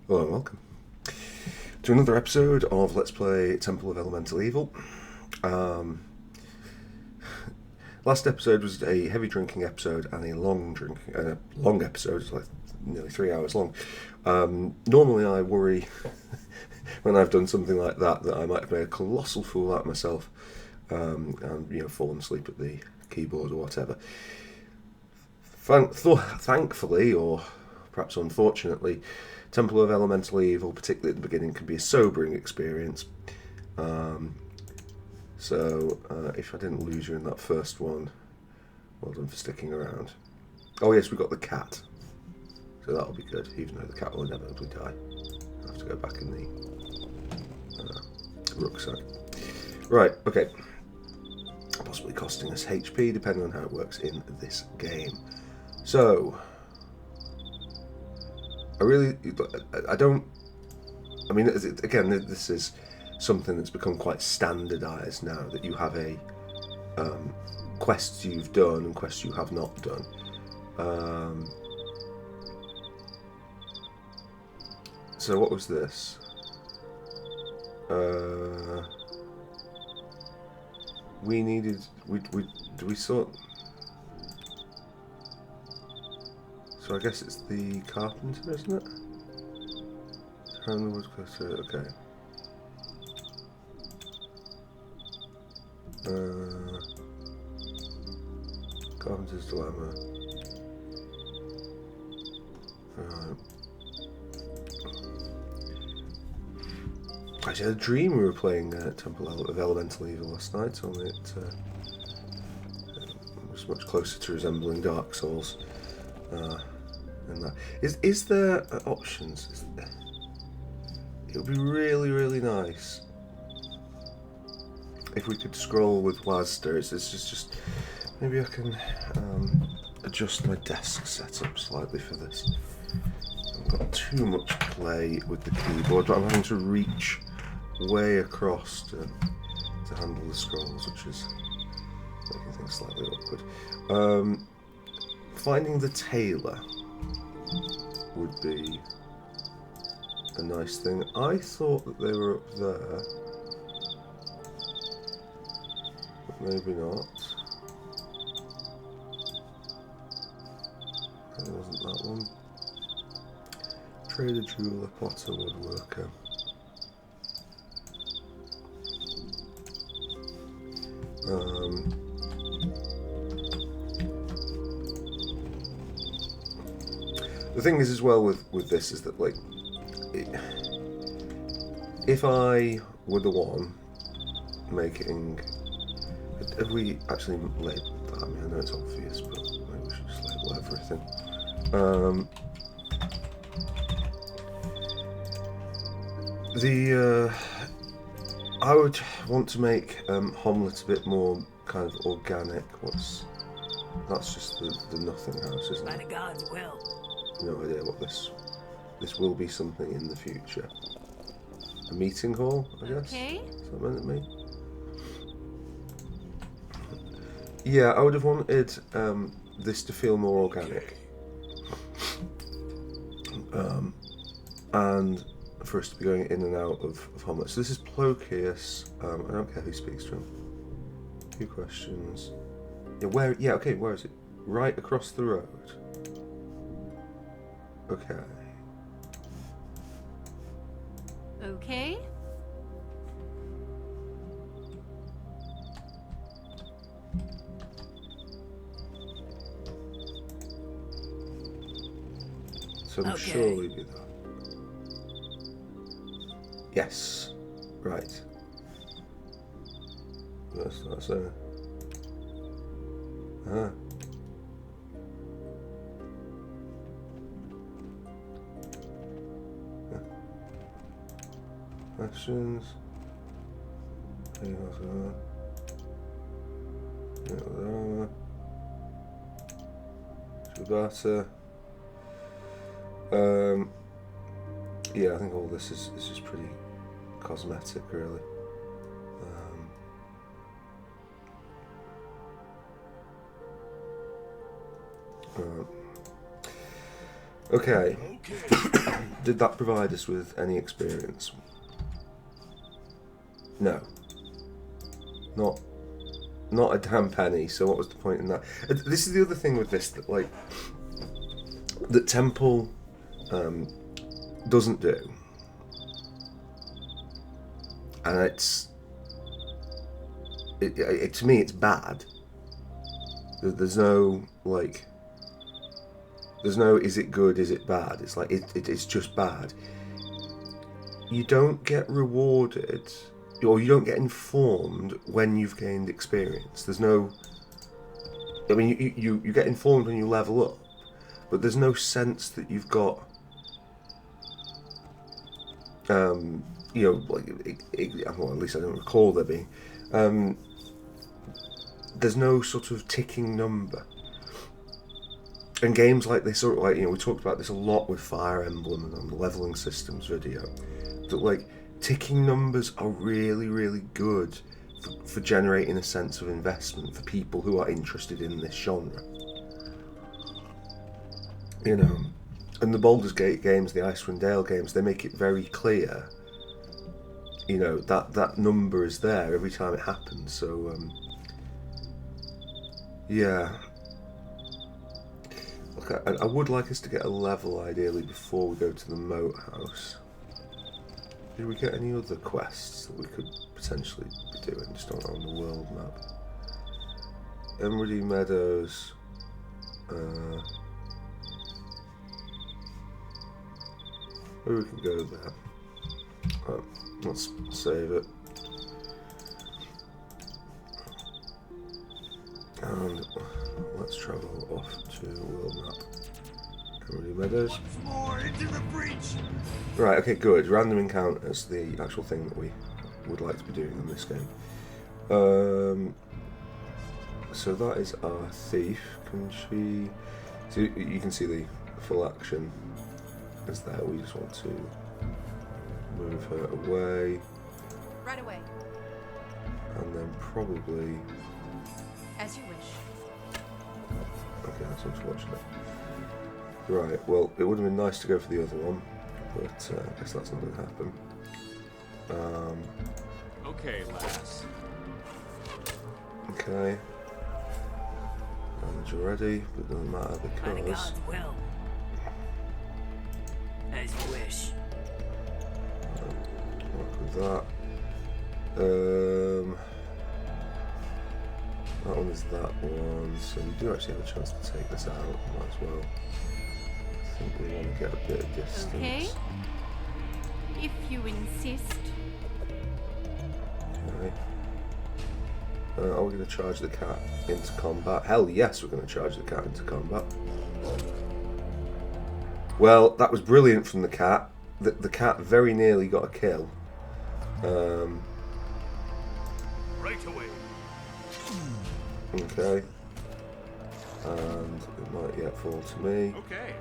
Hello and welcome to another episode of Let's Play Temple of Elemental Evil. Last episode was a heavy drinking episode and a long episode. It's like nearly 3 hours long. Normally I worry when I've done something like that I might have made a colossal fool out of myself and fallen asleep at the keyboard or whatever. Thankfully, or perhaps unfortunately, Temple of Elemental Evil, particularly at the beginning, can be a sobering experience. So if I didn't lose you in that first one, well done for sticking around. Oh yes, we got the cat, so that'll be good, even though the cat will inevitably die. I have to go back in the rucksack. Right, okay. Possibly costing us HP, depending on how it works in this game. So, again, this is something that's become quite standardised now, that you have a quests you've done and quests you have not done. So what was this? We sort. So I guess it's the carpenter, isn't it? Turn the woodcutter, okay. Carpenter's dilemma. Right. Actually, I had a dream we were playing Temple of Elemental Evil last night, only it was much closer to resembling Dark Souls. And that. Is there options? It would be really, really nice if we could scroll with WASD. It's just maybe I can adjust my desk setup slightly for this. I've got too much play with the keyboard, but I'm having to reach way across to handle the scrolls, which is making things slightly awkward. Finding the tailor would be a nice thing. I thought that they were up there, but maybe not. It wasn't that one. Trader, jeweler, potter, woodworker. The thing is, as well, with this is that, like, if I were the one making... Have we actually labelled that? I mean, I know it's obvious, but maybe we should just label everything. I would want to make Homlet a bit more kind of organic. That's just the nothing house, isn't it? By the gods' will. No idea what this will be. Something in the future. A meeting hall, I guess. Okay. Is that meant to me? Yeah, I would have wanted this to feel more organic, and for us to be going in and out of Homlet. So this is Plokius. I don't care who speaks to him. A few questions. Yeah, where? Yeah, okay. Where is it? Right across the road. Okay. Okay. So it'll surely be that. Yes. Right. That's a... Ah. Questions. Shibata. Yeah, I think all this is just pretty cosmetic, really. Okay. did that provide us with any experience? No. Not a damn penny. So what was the point in that? This is the other thing with this, that like that Temple doesn't do, and to me it's bad. There's no like. There's no is it good, is it bad? It's like it's just bad. You don't get rewarded, or you don't get informed when you've gained experience. There's no. I mean, you get informed when you level up, but there's no sense that you've got. Well, at least I don't recall there being. There's no sort of ticking number. And games like this, or like we talked about this a lot with Fire Emblem and on the leveling systems video, that like ticking numbers are really, really good for generating a sense of investment for people who are interested in this genre. And the Baldur's Gate games, the Icewind Dale games, they make it very clear, that number is there every time it happens. So, yeah. Look, I would like us to get a level, ideally, before we go to the Moat House. Did we get any other quests that we could potentially be doing, just on the world map? Emeraldy Meadows. Maybe we can go there. Right, let's save it. And let's travel off to world map. Emeraldy Meadows. Once more into the breach. Right, okay, good. Random encounters, the actual thing that we would like to be doing in this game. So that is our thief. Can she... So you can see the full action is there. We just want to move her away. Right away. And then probably... As you wish. Okay, that's unfortunate. Right, well, it would have been nice to go for the other one, but I guess that's not going to happen. Okay, lass. Okay. And you're ready, but it doesn't matter By the because... gods' will. As you wish. Work with that. That one is that one, so we do actually have a chance to take this out, might as well. I think we want to get a bit of distance. Okay. If you insist. Okay. Are we going to charge the cat into combat? Hell yes, we're going to charge the cat into combat. Well, that was brilliant from the cat. The cat very nearly got a kill. Right away. Okay. And it might yet fall to me. Okay.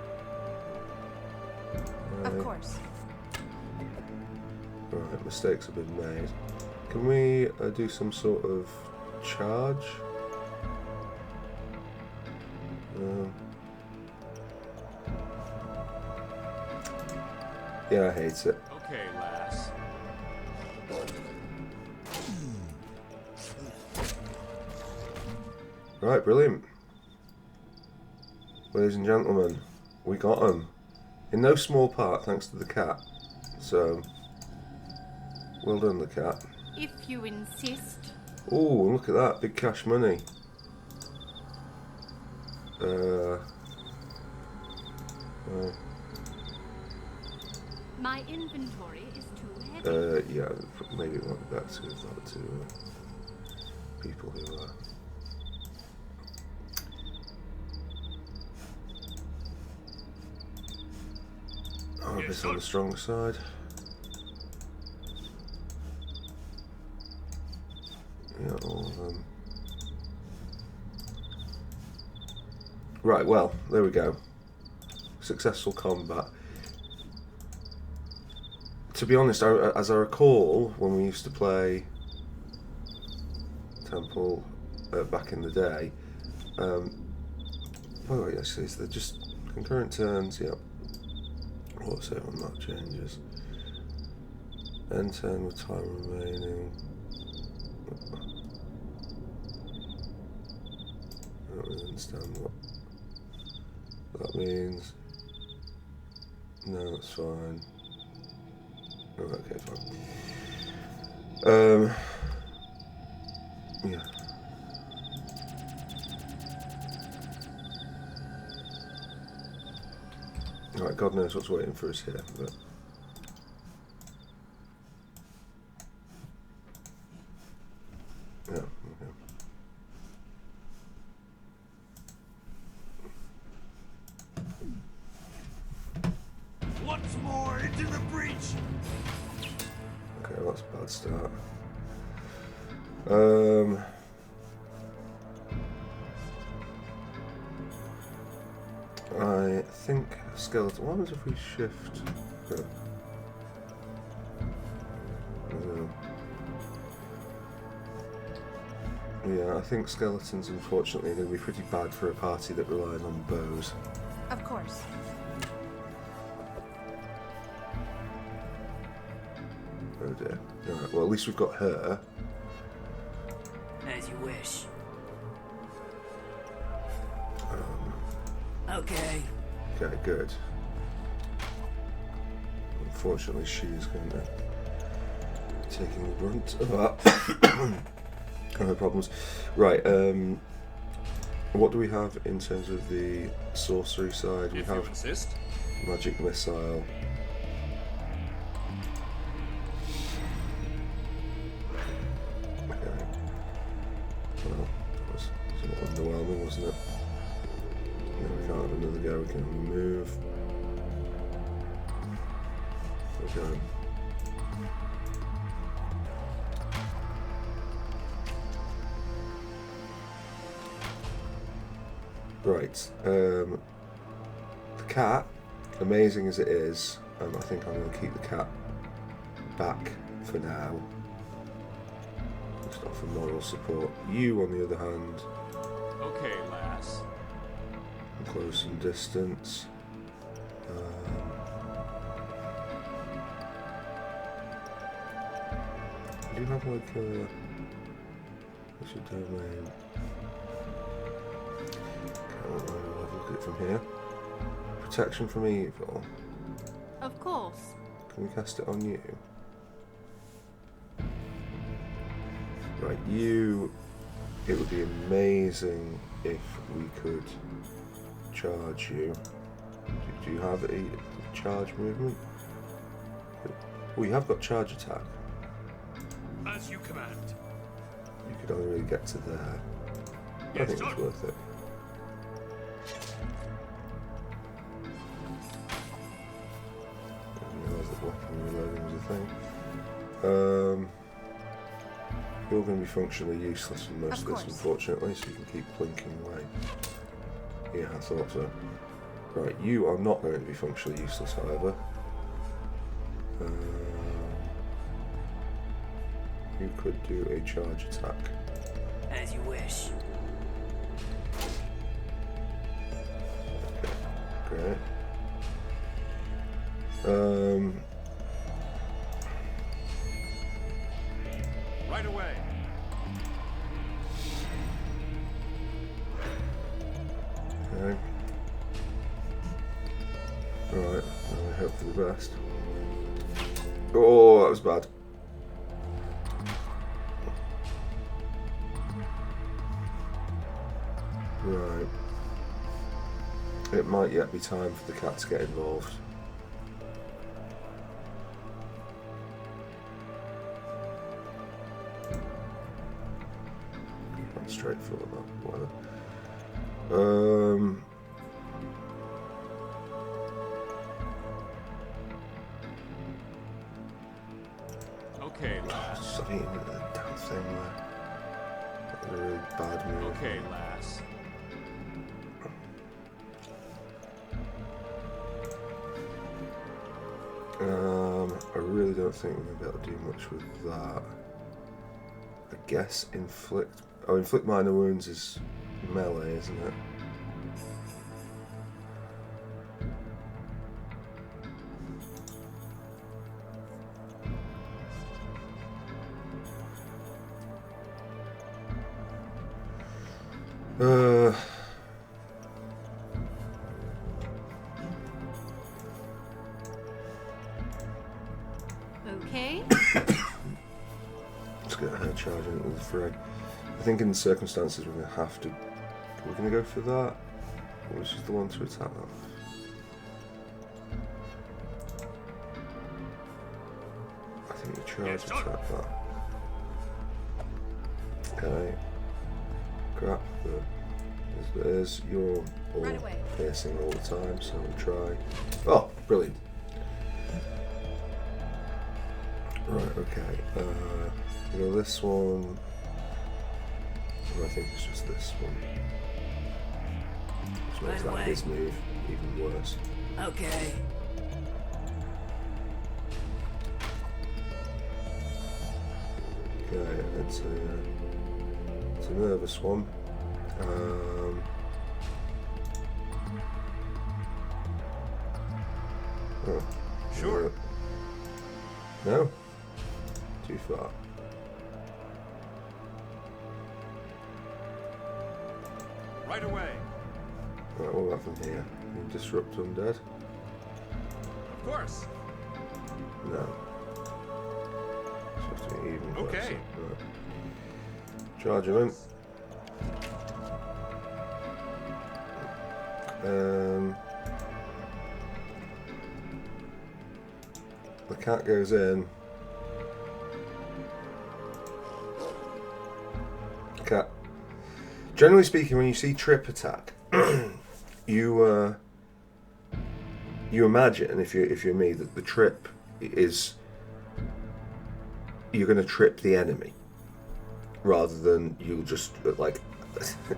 Of course. Right, mistakes have been made. Can we do some sort of charge? Yeah, I hate it. Okay, lass. Right, brilliant. Ladies and gentlemen, we got him. In no small part thanks to the cat. So, well done, the cat. If you insist. Oh, look at that, big cash money. My inventory is too heavy. Yeah, maybe it won't be back to that to people who are. Oh, a bit on the strong side. Yeah, all of them. Right, well, there we go. Successful combat. To be honest, as I recall, when we used to play Temple back in the day, oh yes, they're just concurrent turns, yep. Auto on that changes. N10 with time remaining. I don't really understand what that means. No, that's fine. Oh, okay, fine. Yeah. Alright, God knows what's waiting for us here, but... Yeah, okay. Once more into the breach. Okay, well, that's a bad start. I think skeleton. What happens if we shift? Yeah, I think skeletons, unfortunately, are going to be pretty bad for a party that relies on bows. Of course. Oh dear. Alright, well, at least we've got her. As you wish. Okay. Okay, good. Unfortunately, she is going to be taking the brunt of that. Her problems. Right, what do we have in terms of the sorcery side? We If you have insist. magic missile. Okay. Well, that was somewhat underwhelming, wasn't it? No, we can't have another go, we can only move. Okay. Right, the cat, amazing as it is, I think I'm going to keep the cat back for now. It's not for moral support. You, on the other hand, Okay, lass. close and distance. Do you have like a... what's your domain? I'll look at it from here. Protection from evil. Of course. Can we cast it on you? Right, you... It would be amazing if we could charge you. Do you have a charge movement? Oh, you have got charge attack. As you command. You could only really get to there. I Yes, think sir. it's worth it. I didn't realise that weapon reloading was a thing. You're going to be functionally useless in most Of of this, course. unfortunately, so you can keep plinking away. Yeah, I thought so. Right, you are not going to be functionally useless, however. You could do a charge attack. As you wish. Great. Right away. Okay. Alright, I hope for the best. Oh, that was bad. Right. It might yet be time for the cat to get involved. That's straightforward, but whatever. Okay, lass. Just hitting the damn thing there. That was a really bad move. Okay, lass. I really don't think we're going to be able to do much with that. I guess inflict... Oh, inflict minor wounds is melee, isn't it? Uh, Okay. let's get her charging it with the fray. I think in the circumstances we're going to have to. We're going to go for that. Which is the one to attack that? I think you charge Yes, sir. attack that. Okay. Crap, but there's your all Right away. piercing all the time, so we'll try. Oh, brilliant. Right, okay. You know, this one. I think it's just this one. Which makes Right that away. his move even worse. Okay. Okay, it's a nervous one. Oh, Sure. No? Too far. Right away. Right, what about from here? You disrupt undead? Of course. No. So to be even closer. Okay. Right. Charge him in. The cat goes in. Cat. Generally speaking, when you see trip attack, you imagine, if you're me, that the trip is you're going to trip the enemy rather than you'll just like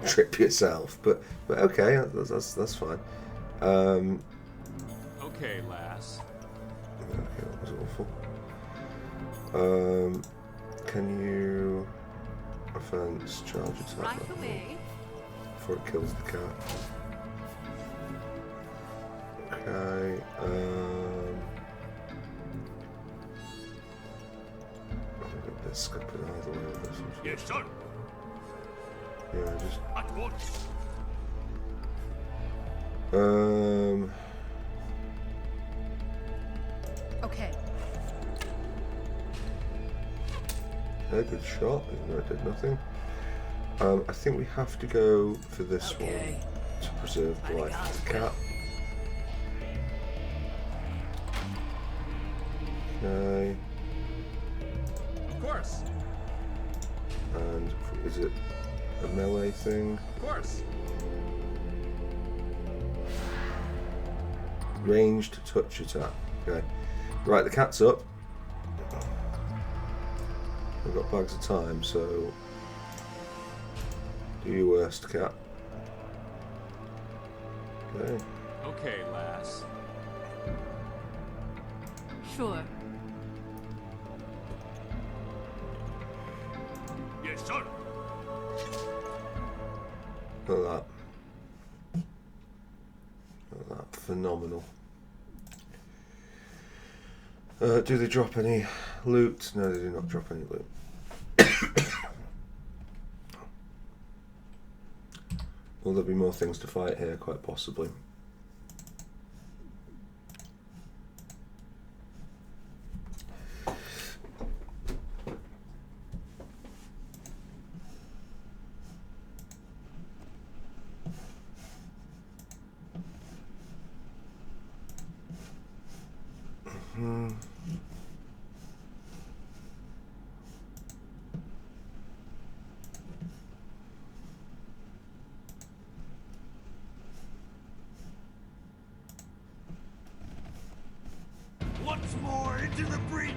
trip yourself. But okay, that's fine. Okay, lass. Okay, that was awful. Can you offense charge attack Right that away. before it kills the cat? Okay. I'm a bit scuppered either way with this one. Yes, sir. Yeah, just At once. Okay. yeah, good shot, even though it did nothing. I think we have to go for this Okay. one to preserve the life of the cat. Okay, Of course. and is it a melee thing? Of course. Ranged touch attack. Okay, right, the cat's up. We've got bags of time, so do your worst, cat. Okay. Okay, lass. Sure. Yes, sir. Look at that. Look at that. Phenomenal. Do they drop any loot? No, they do not drop any loot. Will there be more things to fight here? Quite possibly. Once more into the breach.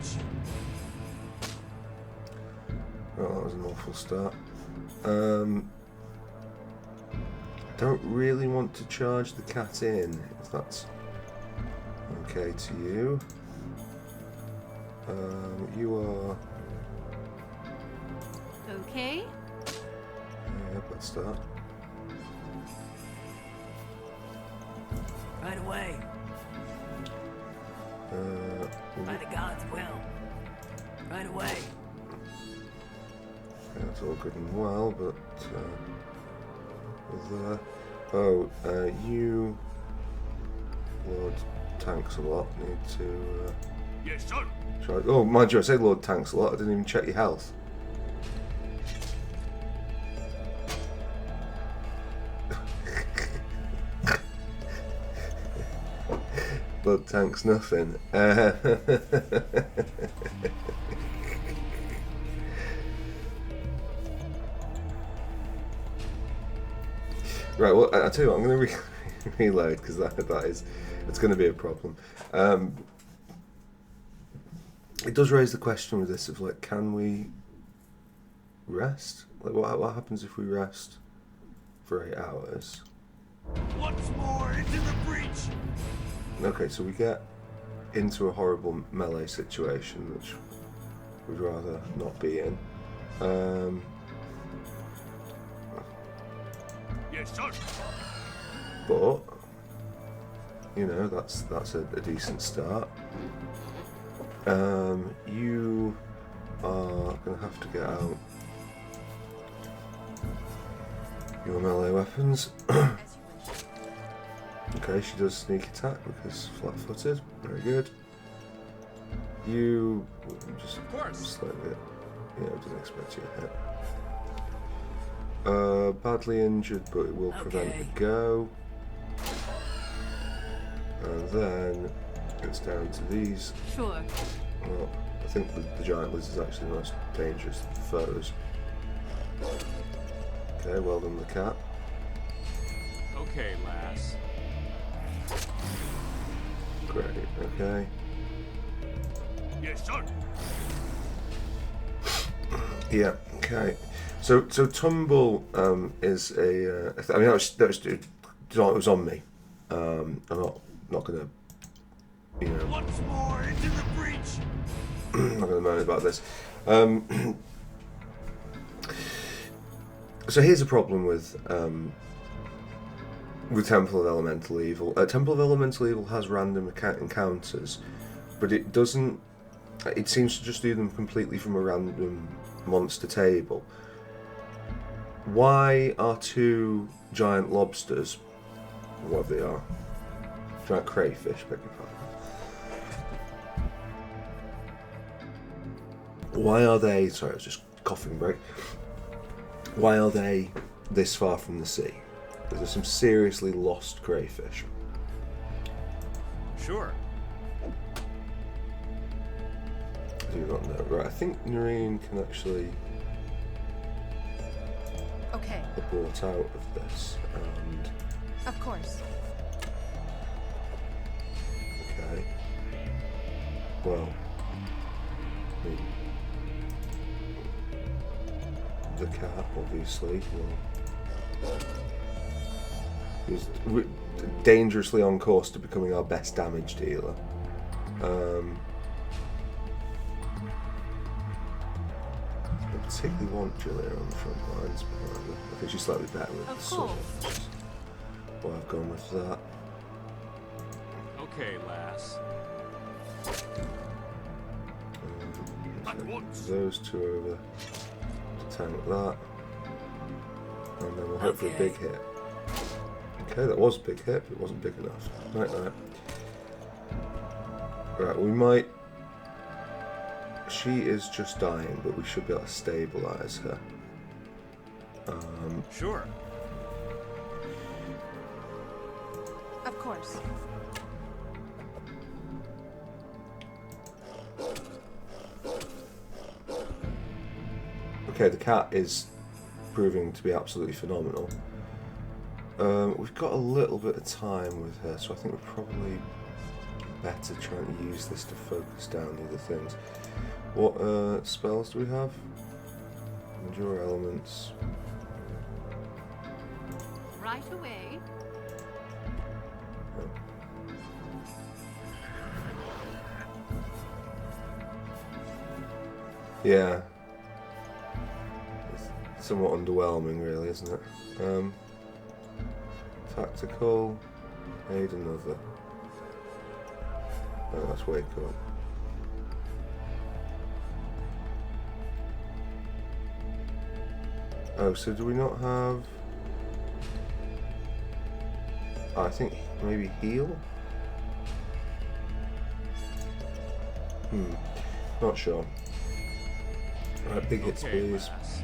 Oh, that was an awful start. Don't really want to charge the cat in, if that's okay to you. You are... Okay. Yeah, let's start. Right away. By the gods' will. Right away. That's all good and well, but there. Oh, you, Lord Tanks a lot, need to. Yes, sir. Try. Oh, mind you, I said Lord Tanks a lot. I didn't even check your health. Lord Tanks nothing. Right, well, I'll tell you what, I'm going to reload because it's going to be a problem. It does raise the question with this of like, can we rest? Like, what happens if we rest for 8 hours? Once more into the breach. Okay, so we get into a horrible melee situation, which we'd rather not be in. Yes, sir. But you know, that's a decent start. You are gonna have to get out your melee weapons. Okay, she does sneak attack because flat-footed. Very good. You just slightly. Yeah, I didn't expect you to hit. Badly injured, but it will prevent the go. And then it's down to these. Sure. Well, I think the giant lizard is actually the most dangerous of the foes. Okay, well done, the cat. Okay, lass. Great. Okay. Yes, sir. Yeah. Okay. So tumble is a. I mean, it was on me. I'm not gonna, you know. Once more into the breach. I'm not gonna moan about this. So here's a problem with Temple of Elemental Evil. Temple of Elemental Evil has random encounters, but it doesn't. It seems to just do them completely from a random monster table. Why are 2 giant lobsters, whatever they are, giant crayfish, beg your pardon. Why are they? Sorry, I was just coughing break. Why are they this far from the sea? Because there's some seriously lost crayfish. Sure. I do not know. Right, I think Noreen can actually Okay. abort out of this. And Of course. okay. Well, I mean, the cat obviously is dangerously on course to becoming our best damage dealer. I particularly want Julia on the front lines, but I think she's slightly better with the sword. course. Well, I've gone with that. Okay, lass. At once. Those 2 over to tank that, and then we'll hope for a big hit. Okay, that was a big hit, but it wasn't big enough. Right. Right, we might. She is just dying, but we should be able to stabilize her. Sure. Of course. Okay, the cat is proving to be absolutely phenomenal. We've got a little bit of time with her, so I think we're probably better trying to use this to focus down the other things. What spells do we have? Endure elements. Right away. Yeah. It's somewhat underwhelming, really, isn't it? Tactical. Aid another. Oh, let's wake up. Oh, so do we not have... I think maybe heal? Not sure. Alright, big hits, Okay, please. lass.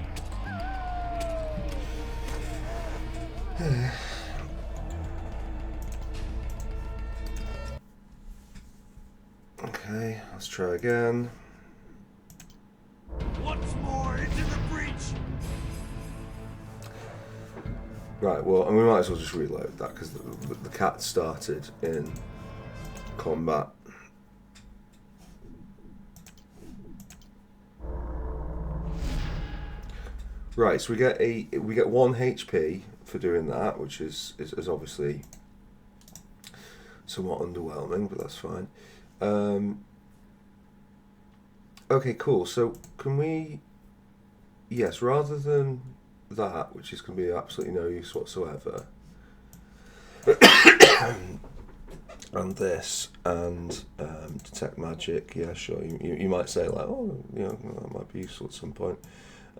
Okay, let's try again. Once more into the breach. Right, well, and we might as well just reload that because the cat started in combat. Right, so we get 1 HP for doing that, which is obviously somewhat underwhelming, but that's fine. Okay, cool. So can we? Yes, rather than that, which is going to be absolutely no use whatsoever, and this and detect magic. Yeah, sure. You might say like, oh, you know, that might be useful at some point.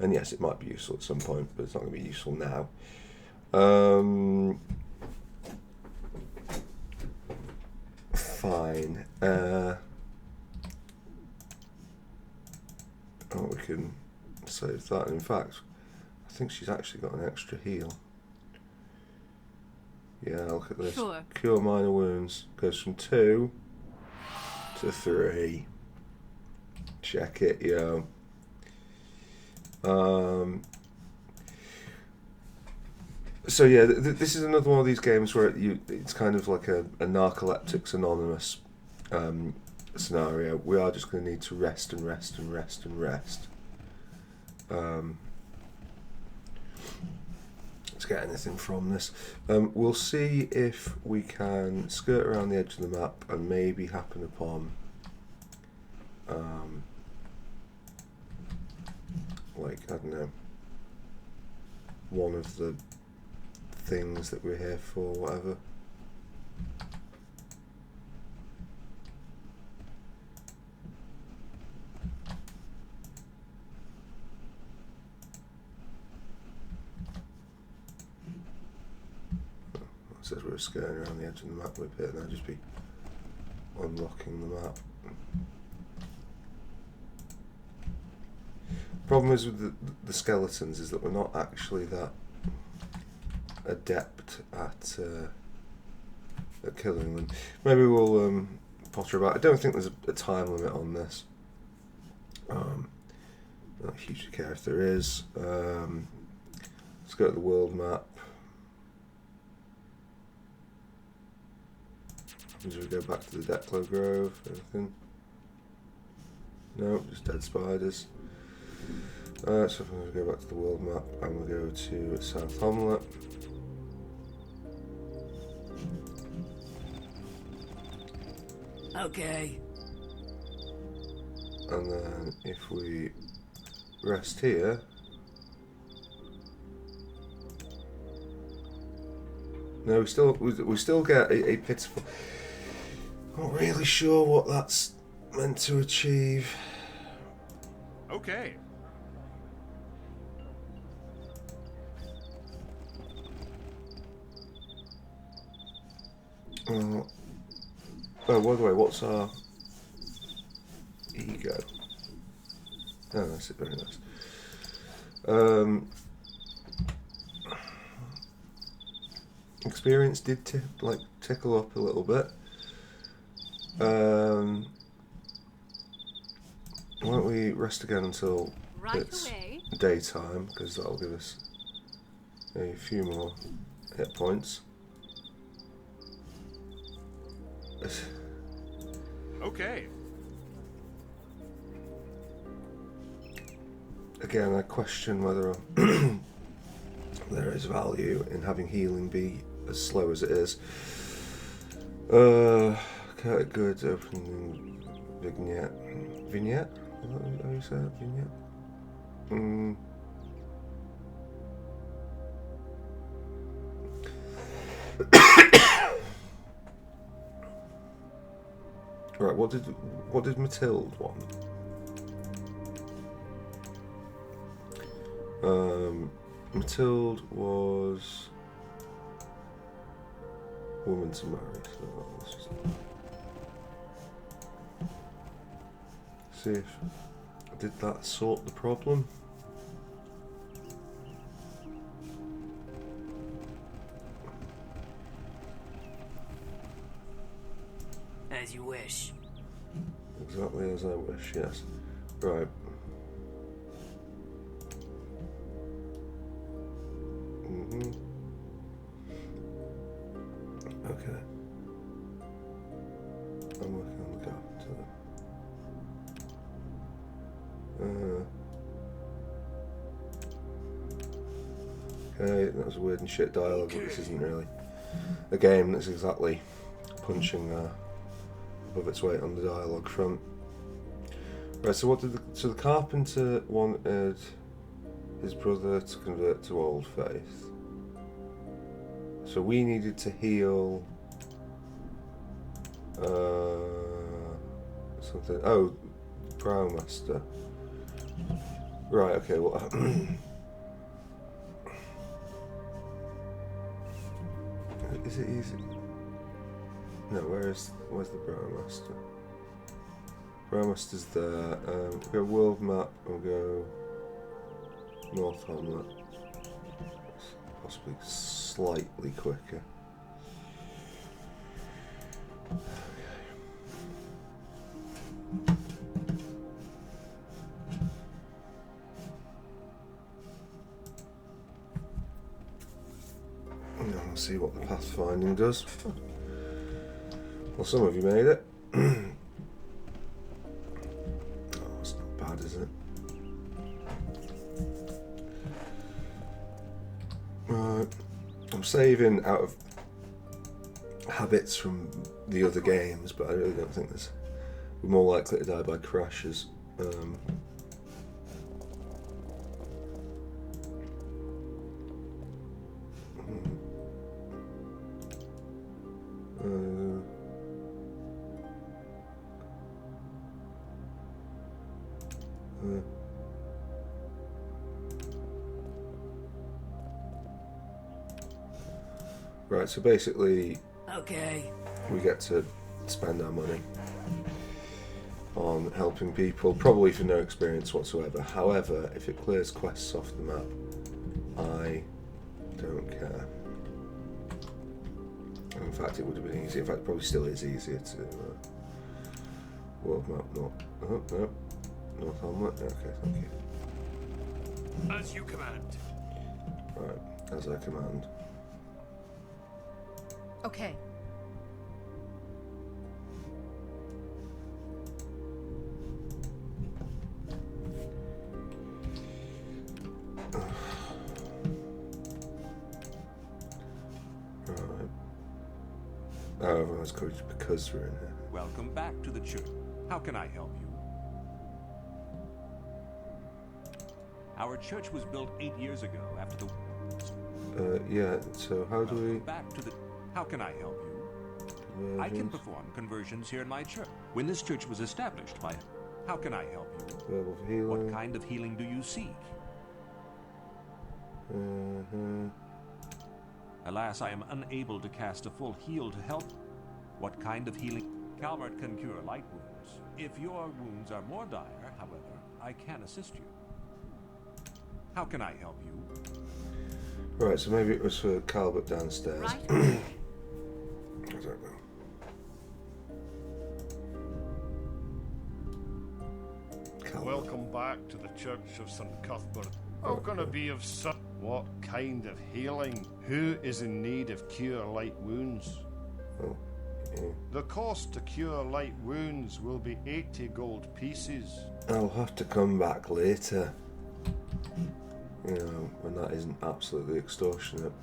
And yes, it might be useful at some point, but it's not going to be useful now. Fine. Oh, we can save that. In fact, I think she's actually got an extra heal. Yeah, look at this. Sure. Cure minor wounds. Goes from 2 to 3. Check it, yo. So yeah, this is another one of these games where it's kind of like a Narcoleptics Anonymous scenario. We are just going to need to rest and rest and rest and rest to get anything from this. We'll see if we can skirt around the edge of the map and maybe happen upon like, I don't know, one of the things that we're here for, whatever. It says we're skirting around the edge of the map with it, and I'll just be unlocking the map. Problem is with the skeletons is that we're not actually that adept at killing them. Maybe we'll potter about. I don't think there's a time limit on this. Not hugely care if there is. Let's go to the world map. As we go back to the Declo Grove, anything? No, just dead spiders. So if we go back to the world map and we'll go to South Hamlet. Okay. And then if we rest here, no, we still get a pitiful. Not really sure what that's meant to achieve. Okay. Oh, by the way, what's our ego? Oh, that's it. Very nice. Experience did tickle up a little bit. Why don't we rest again until it's away. daytime, because that'll give us a few more hit points. Okay. Again, I question whether there is value in having healing be as slow as it is. Good opening vignette. Vignette? Is that how you say it? Vignette? Right, what did Matilde want? Matilde was woman to marry. So let's just see if did that sort the problem. As you wish. Exactly as I wish, yes. Right. Okay. I'm working on the gap to okay, that was weird and shit dialogue, but this isn't really a game that's exactly punching above its weight on the dialogue front. Right, so what did the carpenter wanted his brother to convert to old faith. So we needed to heal something. Oh, Browmaster. Right, okay, well is it easy? No, where's the Browmaster? Browmaster's there. We'll go world map, we'll go North Hamlet. Possibly slightly quicker. Now we'll see what the pathfinding does. Well, some of you made it. Oh, it's not bad, is it? I'm saving out of habits from the other games, but I really don't think we're more likely to die by crashes. Right, so basically, okay, we get to spend our money on helping people, probably for no experience whatsoever. However, if it clears quests off the map, I don't care. And in fact, it would have been easier. In fact, it probably still is easier to world map. North Hamlet. Okay, thank you. As you command. Right, as I command. Okay. Right. Oh, everyone's coached because we're in here. Welcome back to the church. How can I help you? Our church was built 8 years ago after the... Yeah, so how do we... Back to the... How can I help you? I can perform conversions here in my church. When this church was established by... How can I help you? Verbal healing. What kind of healing do you seek? Alas, I am unable to cast a full heal to help. What kind of healing? Calmert can cure light wounds. If your wounds are more dire, however, I can assist you. How can I help you? Right, so maybe it was for Calvert downstairs. Right. I don't know. Calvert. Welcome back to the Church of St. Cuthbert. How can I be of some... What kind of healing? Who is in need of cure light wounds? Oh, yeah. The cost to cure light wounds will be 80 gold pieces. I'll have to come back later. You know, when that isn't absolutely extortionate.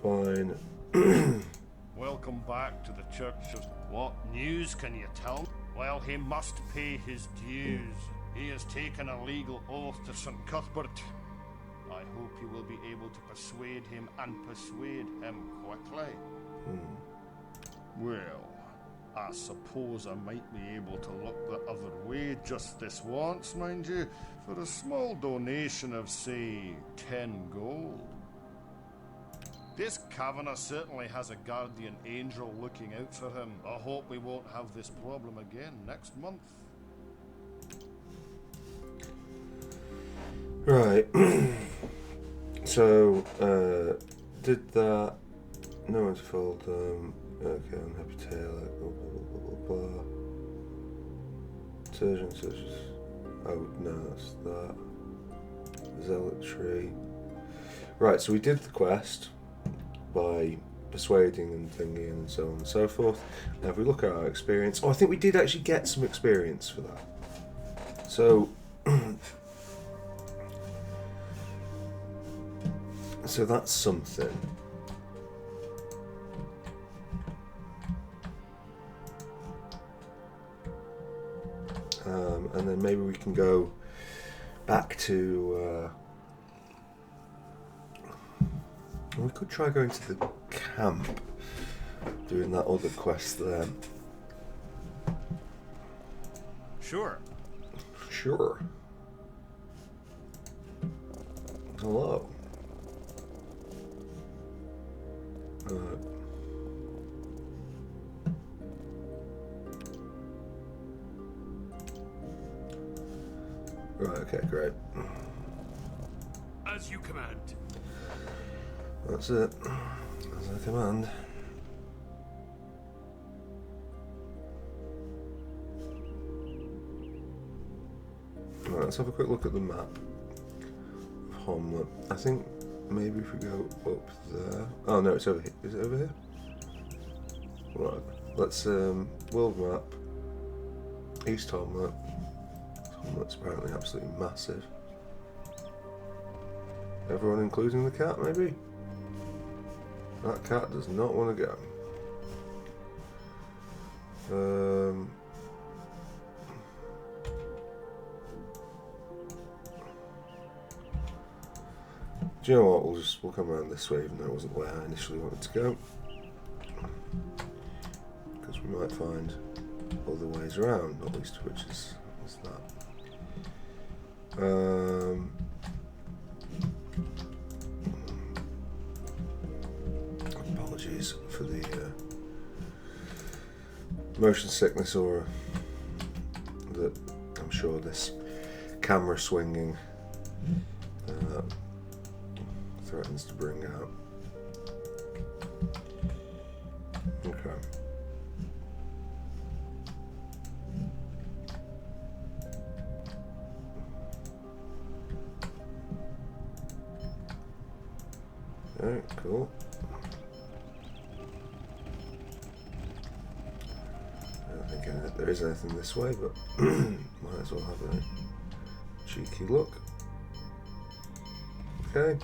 Fine. Welcome back to the Church of... What news can you tell me? Well, he must pay his dues. He has taken a legal oath to St. Cuthbert. I hope you will be able to persuade him and persuade him quickly. Well, I suppose I might be able to look the other way just this once, mind you, for a small donation of, say, 10 gold. This Kavanagh certainly has a guardian angel looking out for him. I hope we won't have this problem again next month. Right. So, did that. No one's fault. Okay, unhappy tail. Blah, blah, blah, blah, blah. Surgeon such as. Oh, no, that's that. Zealotry. Right, so we did the quest by persuading and thingy and so on and so forth. Now, if we look at our experience. Oh, I think we did actually get some experience for that. So. So that's something. And then maybe we can go back to. We could try going to the camp, doing that other quest there. Sure. Sure. Hello. Right, okay, great. As you command. That's it. As I command. Right, let's have a quick look at the map of Homelet. I think maybe if we go up there. Oh no, it's over here. Is it over here? Right. Let's world map. East Homelet. Homelet's apparently absolutely massive. Everyone including the cat, maybe? That cat does not want to go. Do you know what? We'll come around this way, even though it wasn't where I initially wanted to go, because we might find other ways around, not least of which is that. Apologies for the motion sickness aura that I'm sure this camera swinging threatens to bring out. Okay. Alright, cool. I don't think there is anything this way, but might as well have a cheeky look. Okay.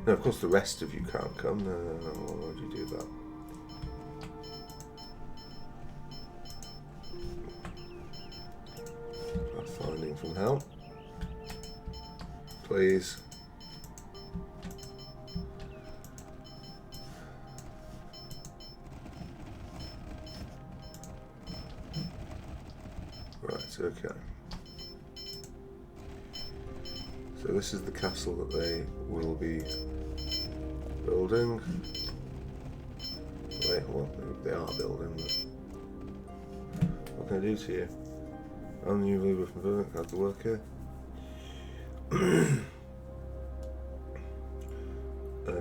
No, of course the rest of you can't come. No, why would you do that? Finding from hell. Please. Right, okay. So this is the castle that they will be building. Wait, well, they are building, but what can I do to you? I'm the new leader from Vernon, I have to work here.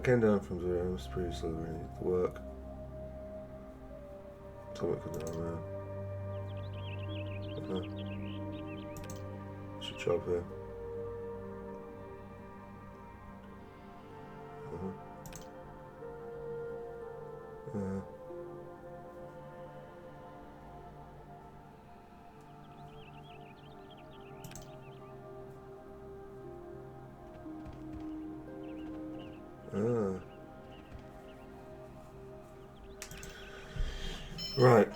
Came down from the house previously, we needed to work. So we could down there. Should job here. Right.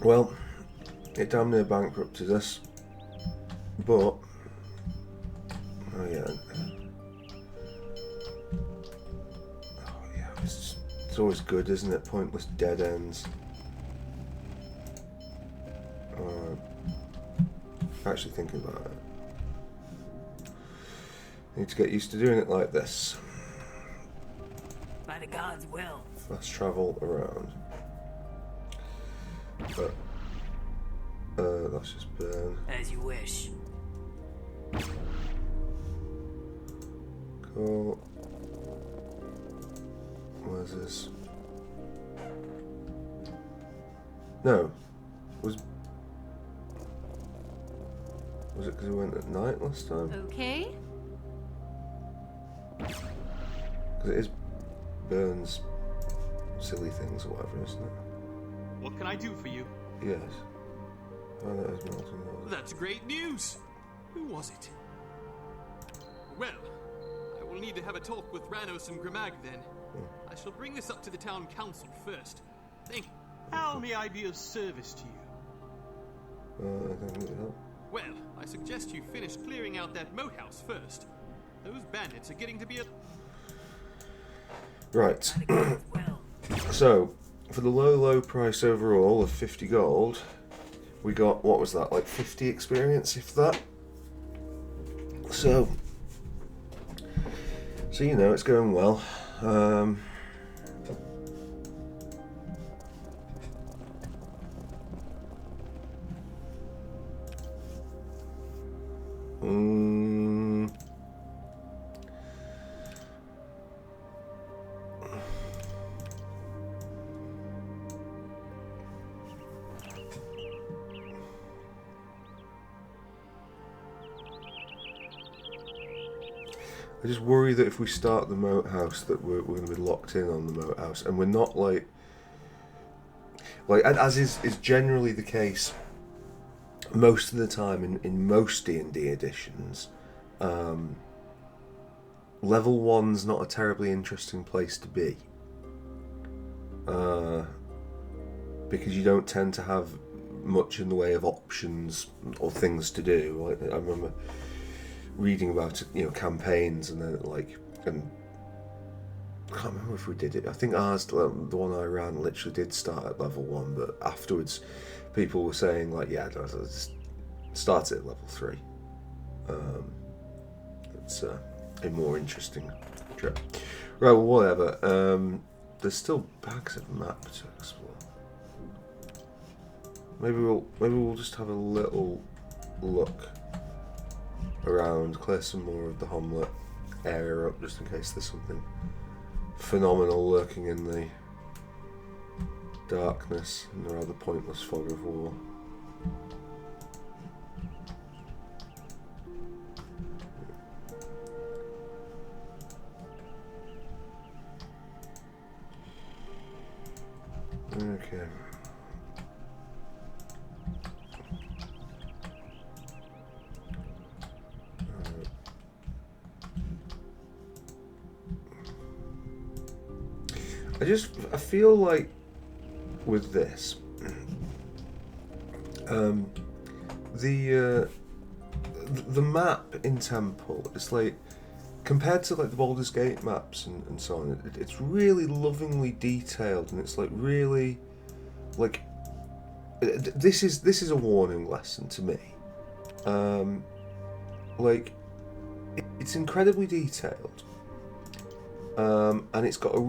Well, it damn near bankrupted us, but oh yeah, it's always good, isn't it? Pointless dead ends. actually thinking about it. Need to get used to doing it like this. By the gods' will. Fast travel around. But that's just burn. As you wish. Cool. Where's this? No. Was it because we went at night last time? Okay. Because it is Burns silly things or whatever, isn't it? What can I do for you? Yes. Oh, that is melting water. That's great news! Who was it? Well, I will need to have a talk with Ranos and Grimag then. I shall bring this up to the town council first. Thank you. How may I be of service to you? I don't need help. Well, I suggest you finish clearing out that moat house first. Those bandits are getting to be a... Right. By the gods' will. So, for the low price overall of 50 gold, we got, what was that, like 50 experience, if that? So you know, it's going well. I just worry that if we start the moat house that we're going to be locked in on the moat house, and we're not like as is generally the case most of the time in most D&D editions. Level 1's not a terribly interesting place to be, because you don't tend to have much in the way of options or things to do. Like, I remember reading about, you know, campaigns, and then and I can't remember if we did it. I think ours, the one I ran, literally did start at level 1, but afterwards people were saying like, yeah, just start it at level 3. It's a more interesting trip. Right, well, whatever. There's still bags of map to explore. Maybe we'll just have a little look around, clear some more of the Homlet area up, just in case there's something phenomenal lurking in the darkness and the rather pointless fog of war. Okay. I feel like with this, the map in Temple, it's like, compared to like the Baldur's Gate maps and so on, it's really lovingly detailed, and it's like really, like, this is a warning lesson to me. Like, it's incredibly detailed. And it's got a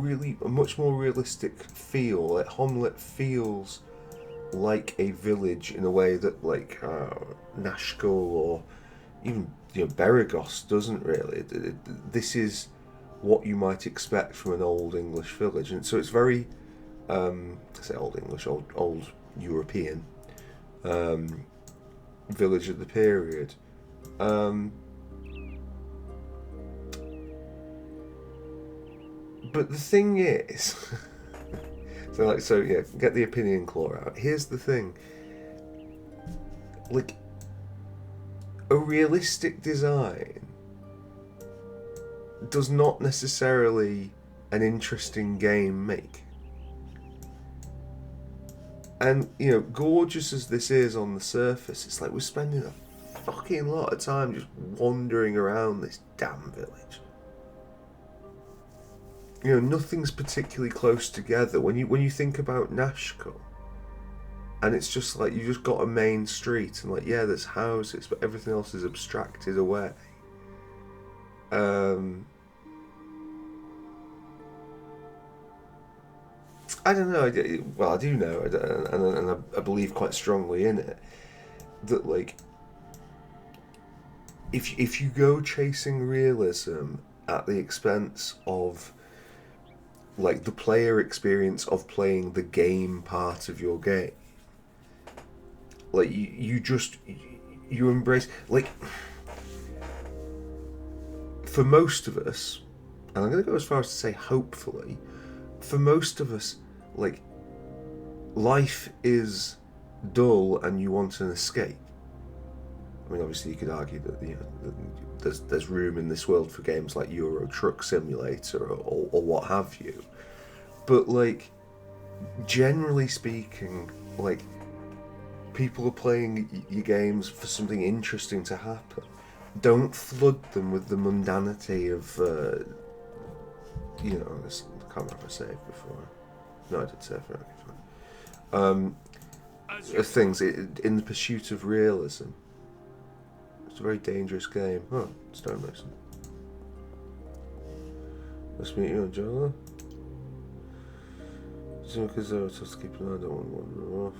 much more realistic feel. Like, Homlet feels like a village in a way that, like, Nashkel or even, you know, Beragos doesn't really. This is what you might expect from an old English village, and so it's very, I say old English, old European village of the period. But the thing is, so yeah, get the opinion claw out. Here's the thing, like, a realistic design does not necessarily an interesting game make. And, you know, gorgeous as this is on the surface, it's like we're spending a fucking lot of time just wandering around this damn village. You know, nothing's particularly close together. When you think about Nashkel, and it's just like you just got a main street, and like, yeah, there's houses, but everything else is abstracted away. I don't know. Well, I do know, and I believe quite strongly in it that, like, if you go chasing realism at the expense of, like, the player experience of playing the game part of your game, like, you embrace, like, for most of us, and I'm going to go as far as to say hopefully, for most of us, like, life is dull and you want an escape. I mean, obviously you could argue that, you know, there's room in this world for games like Euro Truck Simulator or what have you. But, like, generally speaking, like, people are playing your games for something interesting to happen. Don't flood them with the mundanity of, you know, I can't remember if I saved before. No, I did save it. Okay, fine. Things in the pursuit of realism. It's a very dangerous game. Oh, stonemason. Nice to meet you, Angela. Because I was supposed to keep an eye, I don't want to wander off.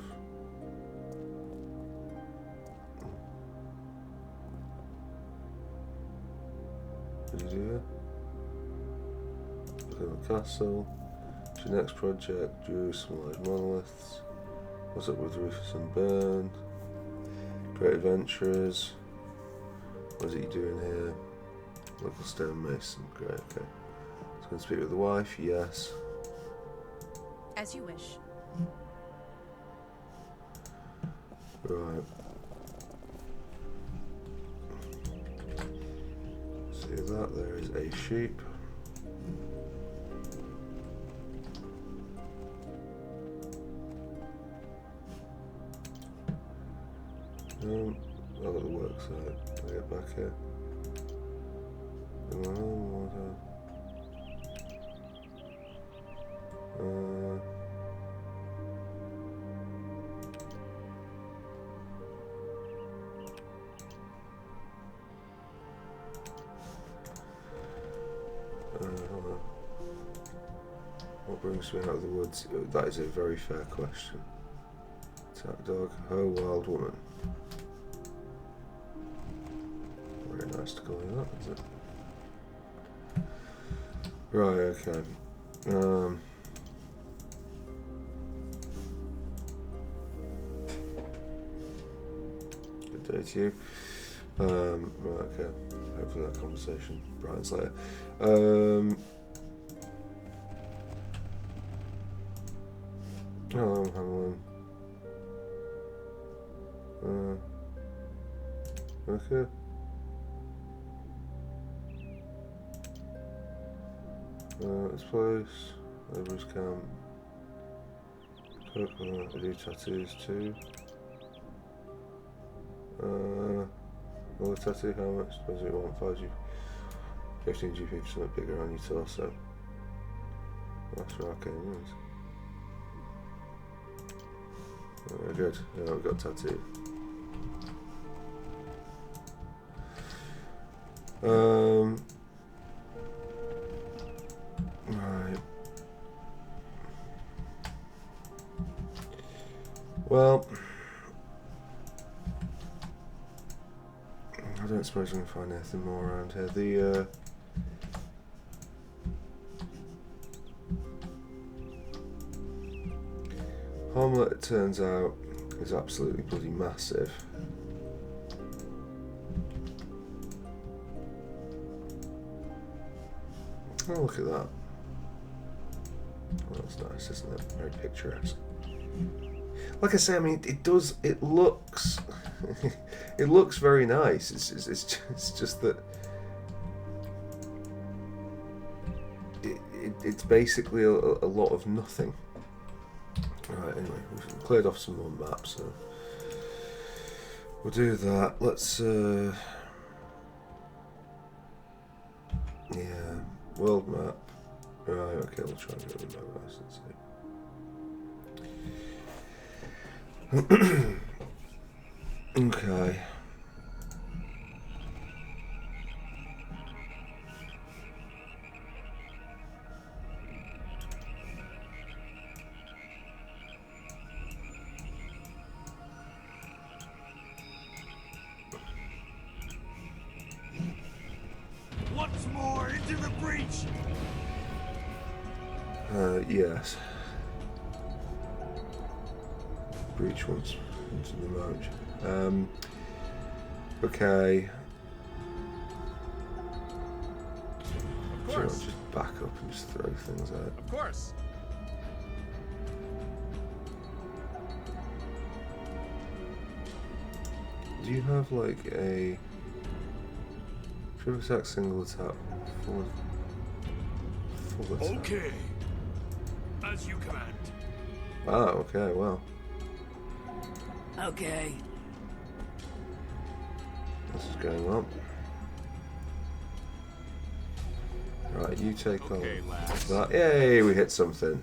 What did you do? Look at the castle. What's your next project? Jerusalem Large Monoliths. What's up with Rufus and Byrne? Great Adventurers. What is it you doing here? Local stonemason. Great, okay. So going to speak with the wife? Yes. As you wish. Right. See that? There is a sheep. I've got the work site. Can I get back here? What brings me out of the woods? That is a very fair question. Attack dog. Oh, wild woman. Very nice to call you that, is it? Right, okay. Good day to you. Right, okay. Hopefully that conversation brightens later. Hello, Hamlin. Okay. This place, Labourers Camp. I do tattoos too. Another tattoo, how much? Depends what you want. 5G, 15 GP for something bigger on your torso. That's for arcane ones. Very good. Yeah, we've got a tattoo. Right. Well, I don't suppose I can find anything more around here. The Hamlet, it turns out, is absolutely bloody massive. Oh, look at that. Oh, that's nice, isn't it? Very picturesque. Like I say, I mean, it does. It looks. It looks very nice. It's just that. It's basically a lot of nothing. Alright, anyway, we've cleared off some more maps, so we'll do that. Let's, yeah, world map. Right, okay, we'll try and get the map license. Okay. Once more into the breach! Yes. Breach once into the moat. Okay. Of So I'll course. just back up and just throw things out. Of course. Do you have like a triple attack, single attack, full attack? Okay. As you command. Ah, okay, well. Okay. This is going well. Right, you take Okay, on lads. that. Yay, we hit something.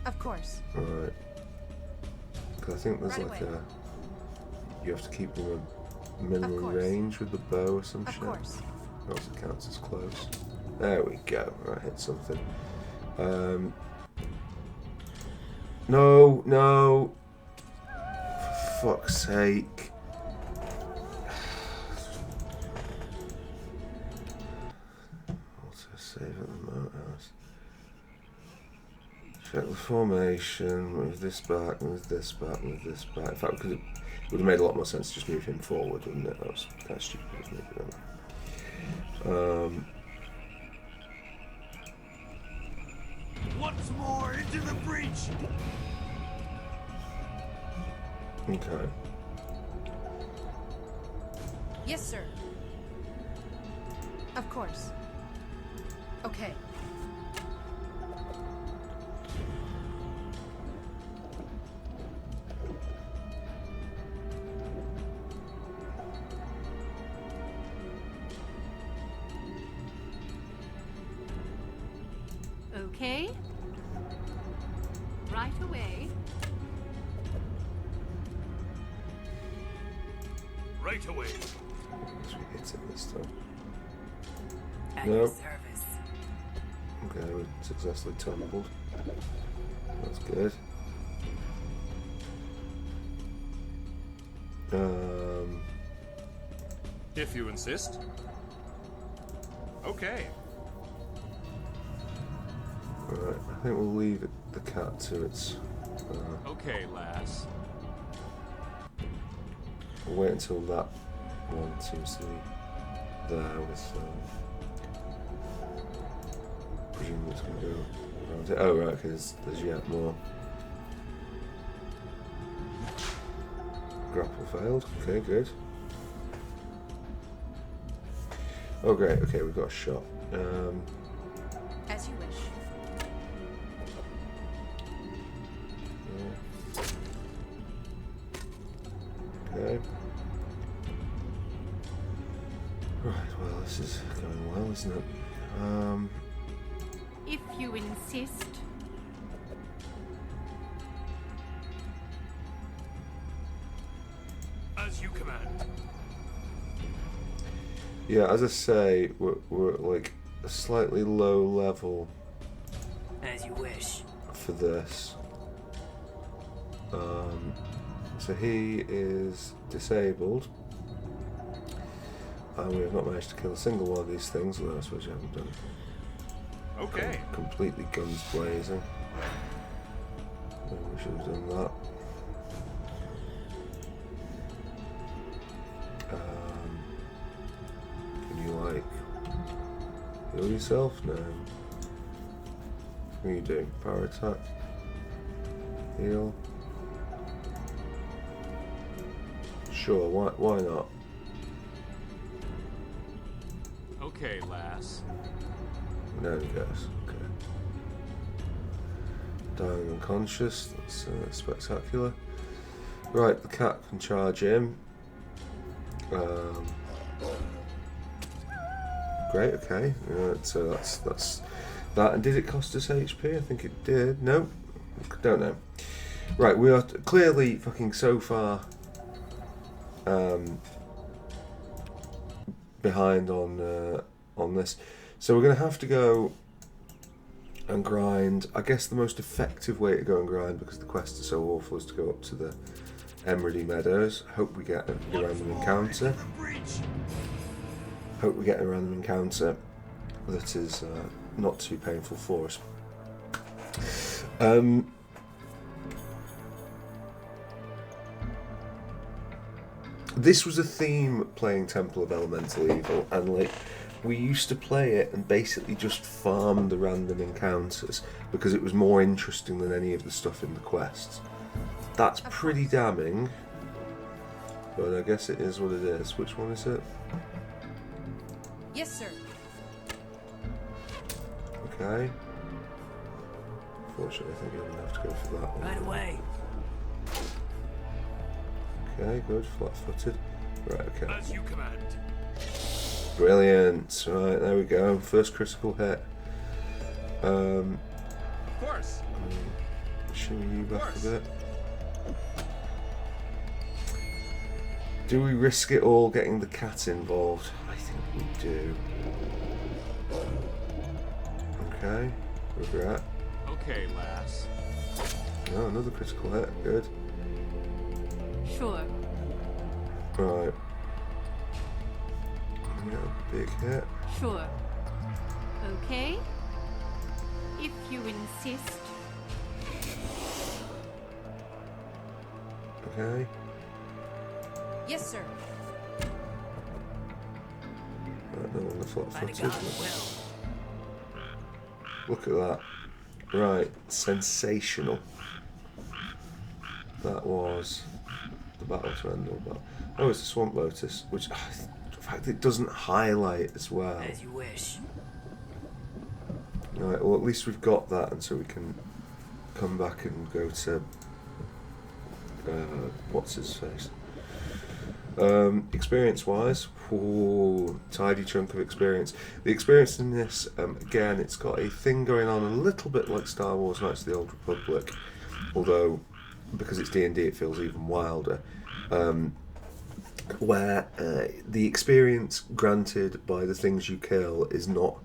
Of course. Right. Because I think there's Right like away. you have to keep them a minimum course. range with the bow or some Of shit. course. Or else it counts as close. There we go. Right, hit something. No, no. For fuck's sake. Auto save at the moat house. Check the formation, move this back, move this back, move this back. In fact, it would have made a lot more sense to just move him forward, wouldn't it? That was kind of stupid of me. Once more into the breach! Okay. Yes, sir. Of course. Okay. Okay. Right away. Right away. Guess we hit it this time. At No. your service. Okay, we successfully tumbled. That's good. If you insist. Okay. Right, I think we'll leave the cat to its. Okay, lass. We'll wait until that one seems to be there with. Presumably it's going to go around it. Oh, right, because there's yet more. Grapple failed. Okay, good. Oh, great. Okay, we've got a shot. As you wish. Okay. Right, well, this is going well, isn't it? If you insist. As you command. Yeah, as I say, we're at like a slightly low level As you wish. for this. So he is disabled. And we have not managed to kill a single one of these things, although I suppose you haven't done Okay. completely guns blazing. Maybe we should have done that. Can you like heal yourself? No. What do you do? Power attack? Heal? Sure, why not? Okay, lass. There he goes. Okay. Dying unconscious. That's spectacular. Right, the cat can charge him. Great. Okay. So that's that. And did it cost us HP? I think it did. No, don't know. Right, we are clearly fucking so far behind on this, so we're gonna have to go and grind. I guess the most effective way to go and grind, because the quests are so awful, is to go up to the Emeraldy Meadows. Hope we get a random encounter. Hope we get a random encounter that is not too painful for us. This was a theme playing Temple of Elemental Evil, and like we used to play it and basically just farm the random encounters because it was more interesting than any of the stuff in the quests. That's pretty damning, but I guess it is what it is. Which one is it? Yes, sir. Okay. Unfortunately, I think you're going to have to go for that one. Right away. Okay, good. Flat-footed. Right, okay. As you command. Brilliant. Right, there we go. First critical hit. Of course. Shimmy you back a bit. Do we risk it all getting the cat involved? I think we do. Okay, regret. Okay, lass. No, another critical hit. Good. Sure. Right. Yeah, big hit. Sure. Okay. If you insist. Okay. Yes, sir. Right, no one the By the flat-footed. gods' will. Look at that. Right, sensational. That was the battle to end all battle. Oh, it's the Swamp Lotus, which, in fact, it doesn't highlight as well. As you wish. Right, well, at least we've got that, and so we can come back and go to what's his face. Experience-wise, tidy chunk of experience. The experience in this, again, it's got a thing going on a little bit like Star Wars Knights of the Old Republic, although because it's D&D, it feels even wilder. Where the experience granted by the things you kill is not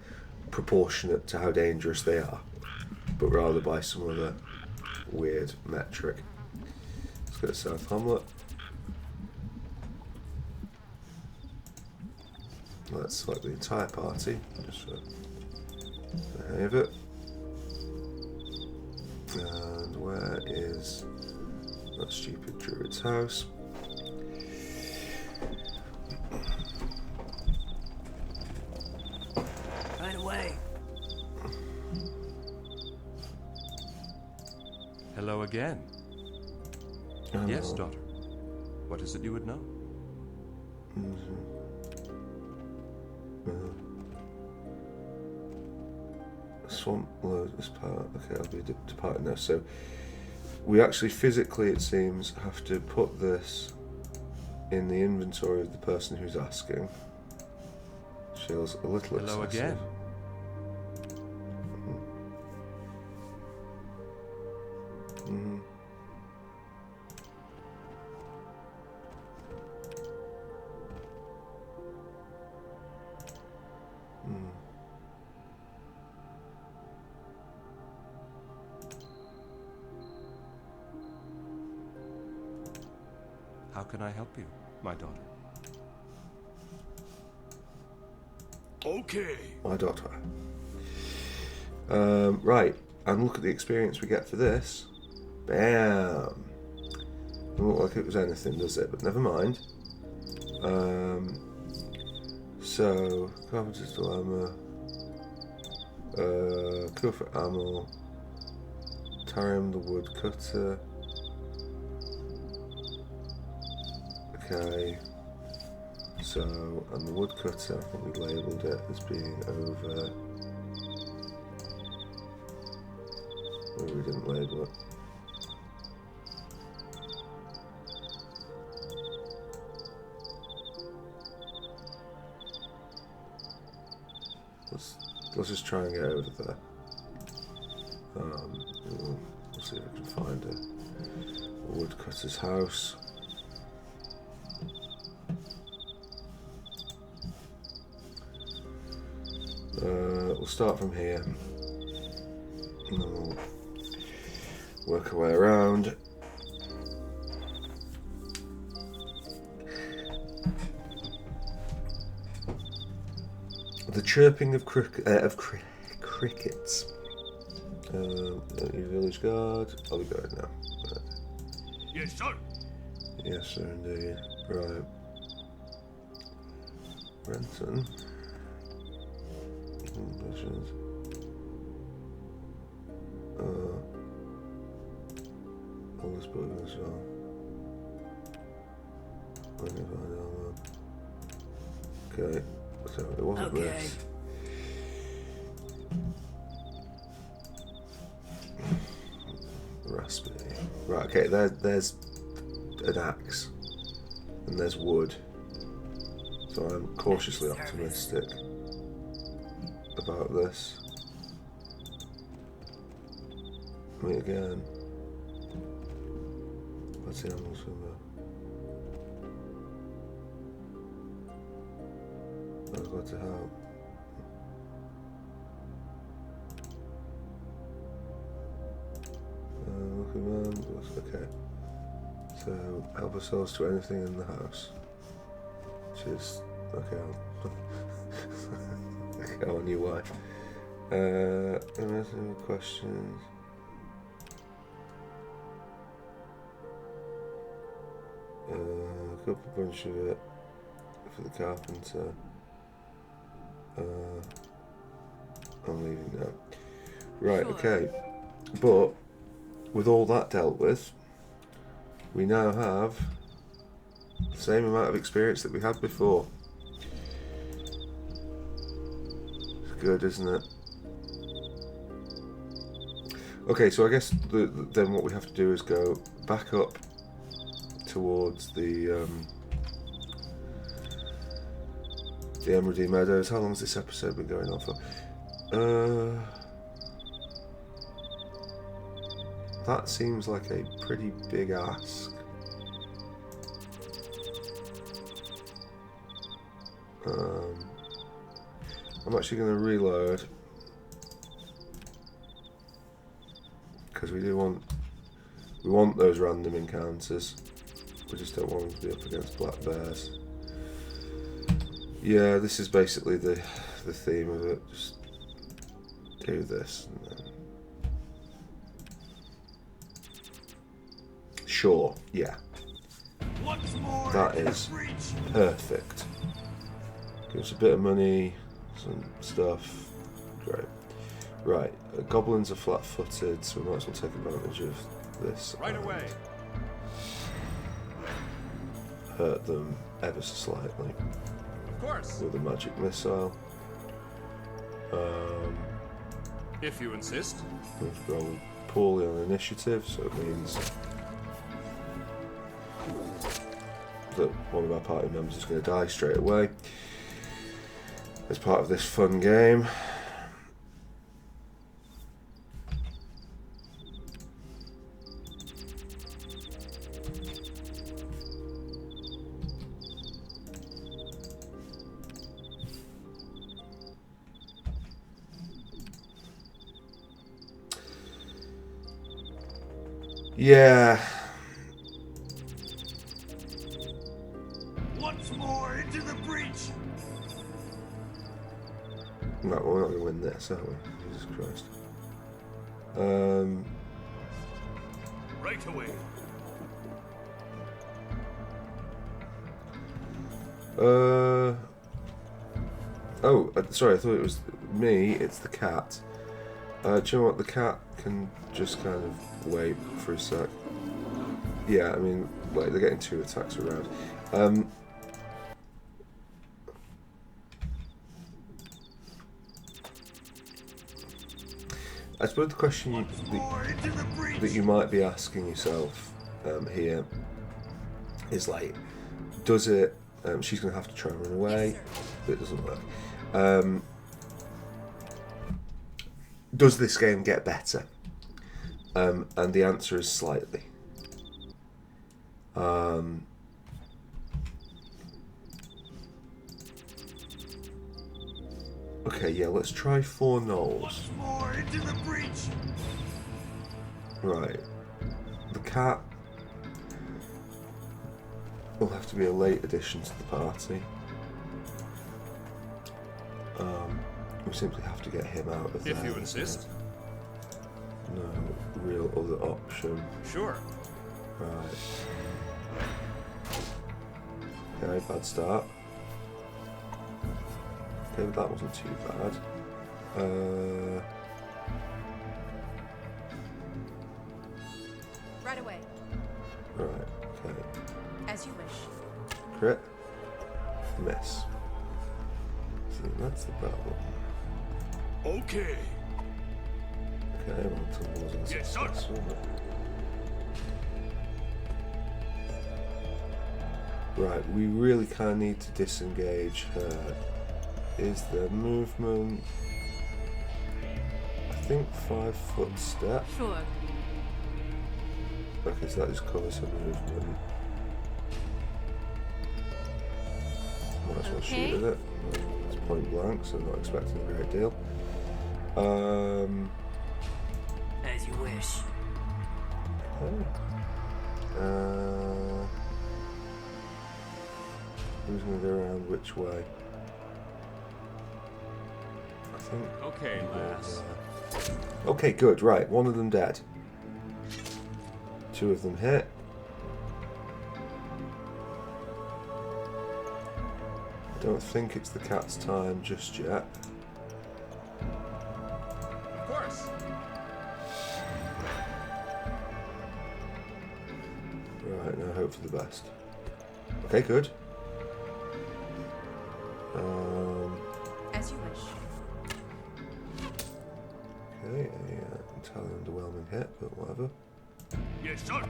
proportionate to how dangerous they are, but rather by some other weird metric. Let's go to South Hamlet. Let's select the entire party, just for the hang of it. And where is that stupid druid's house? Right away. Hello again. Yes, daughter. What is it you would know? Swamp Lotus part. Okay, I'll be departing now. So we actually physically, it seems, have to put this in the inventory of the person who's asking. Feels a little Hello excessive. again. Mhm. How can I help you, my daughter? Okay. My daughter. Right, and look at the experience we get for this. Bam! Doesn't look like it was anything, does it? But never mind. So, Carpenter's Dilemma, Cure for Amel, Tarim the Woodcutter. Okay. So, and the Woodcutter, I think we labelled it as being over. Maybe we didn't label it. Let's just try and get over there. We'll see if we can find it. Woodcutter's house. We'll start from here. And then we'll work our way around. The chirping of crickets. Village guard. I'll be going now. Right. Yes, sir. Yes, sir, indeed. Right. Renton. Questions. All this book as well. Okay, so it wasn't this. Raspy. Right, okay, there's an axe. And there's wood. So I'm cautiously optimistic about this. Meet again. What's the animals from there? I was glad to help. Okay. So help ourselves to anything in the house. Which is okay. Okay, on you why. Any questions? Up a bunch of it for the carpenter. I'm leaving now. Right, Sure. okay. But with all that dealt with, we now have the same amount of experience that we had before. It's good, isn't it? Okay, so I guess then what we have to do is go back up towards the Emeraldine Meadows. How long has this episode been going on for? That seems like a pretty big ask. I'm actually going to reload because we want those random encounters. We just don't want them to be up against black bears. Yeah, this is basically the theme of it. Just do this and then... Sure, yeah. That is perfect. Give us a bit of money, some stuff. Great. Right, goblins are flat-footed, so we might as well take advantage of this. Right away. Hurt them ever so slightly. Of course. With a magic missile. If you insist. We've rolled poorly on initiative, so it means that one of our party members is going to die straight away as part of this fun game. Yeah. Once more into the breach. No, we're not going to win this, are we? Jesus Christ. Right away. Sorry, I thought it was me. It's the cat. Do you know what? The cat can just kind of wait for a sec. Yeah, I mean, like, they're getting 2 attacks around. I suppose the question that you might be asking yourself here is like, does it... she's going to have to try and run away, but it doesn't work. Does this game get better? And the answer is slightly. Okay, yeah, let's try 4 gnolls. More into the breach. Right. The cat will have to be a late addition to the party. We simply have to get him out of there. If you insist. No real other option. Sure. Right. Okay, bad start. Okay, but that wasn't too bad. Right away. Right, okay. As you wish. Crit. Miss. See, that's the problem. Okay. Okay, well, until it wasn't Yes, sir. successful. Right, we really kind of need to disengage her. Is there movement? I think 5-foot step. Sure. Okay, so that just covers her movement. Might as well Okay. shoot at it. It's point blank, so I'm not expecting a great deal. As you wish. Okay. Who's going to go around which way? I think. Okay, lass. Okay, good. Right, one of them dead. 2 of them hit. I don't think it's the cat's time just yet. Of course. Right, now hope for the best. Okay, good. As you wish. Okay, entirely underwhelming hit, but whatever. Yes, sir.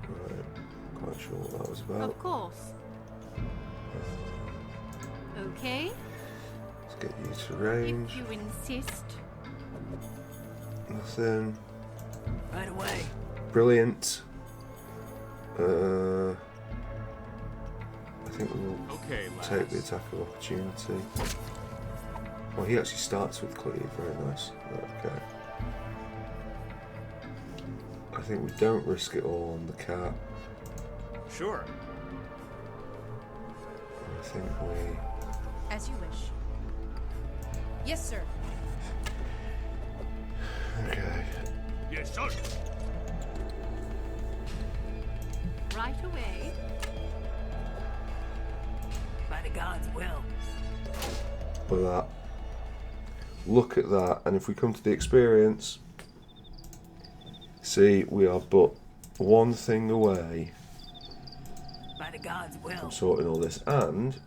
Right, quite sure what that was about. Of course. Okay. Let's get you to range. If you insist. Nothing. Right away. Brilliant. I think we will Okay, lass. take the attack of opportunity. Oh, he actually starts with cleave. Very nice. Right, okay. I think we don't risk it all on the cat. Sure. I think we. As you wish. Yes, sir. Okay. Yes, sir. Right away. By the gods' will. Look at that. Look at that. And if we come to the experience, see, we are but one thing away By the gods' will. from sorting all this. And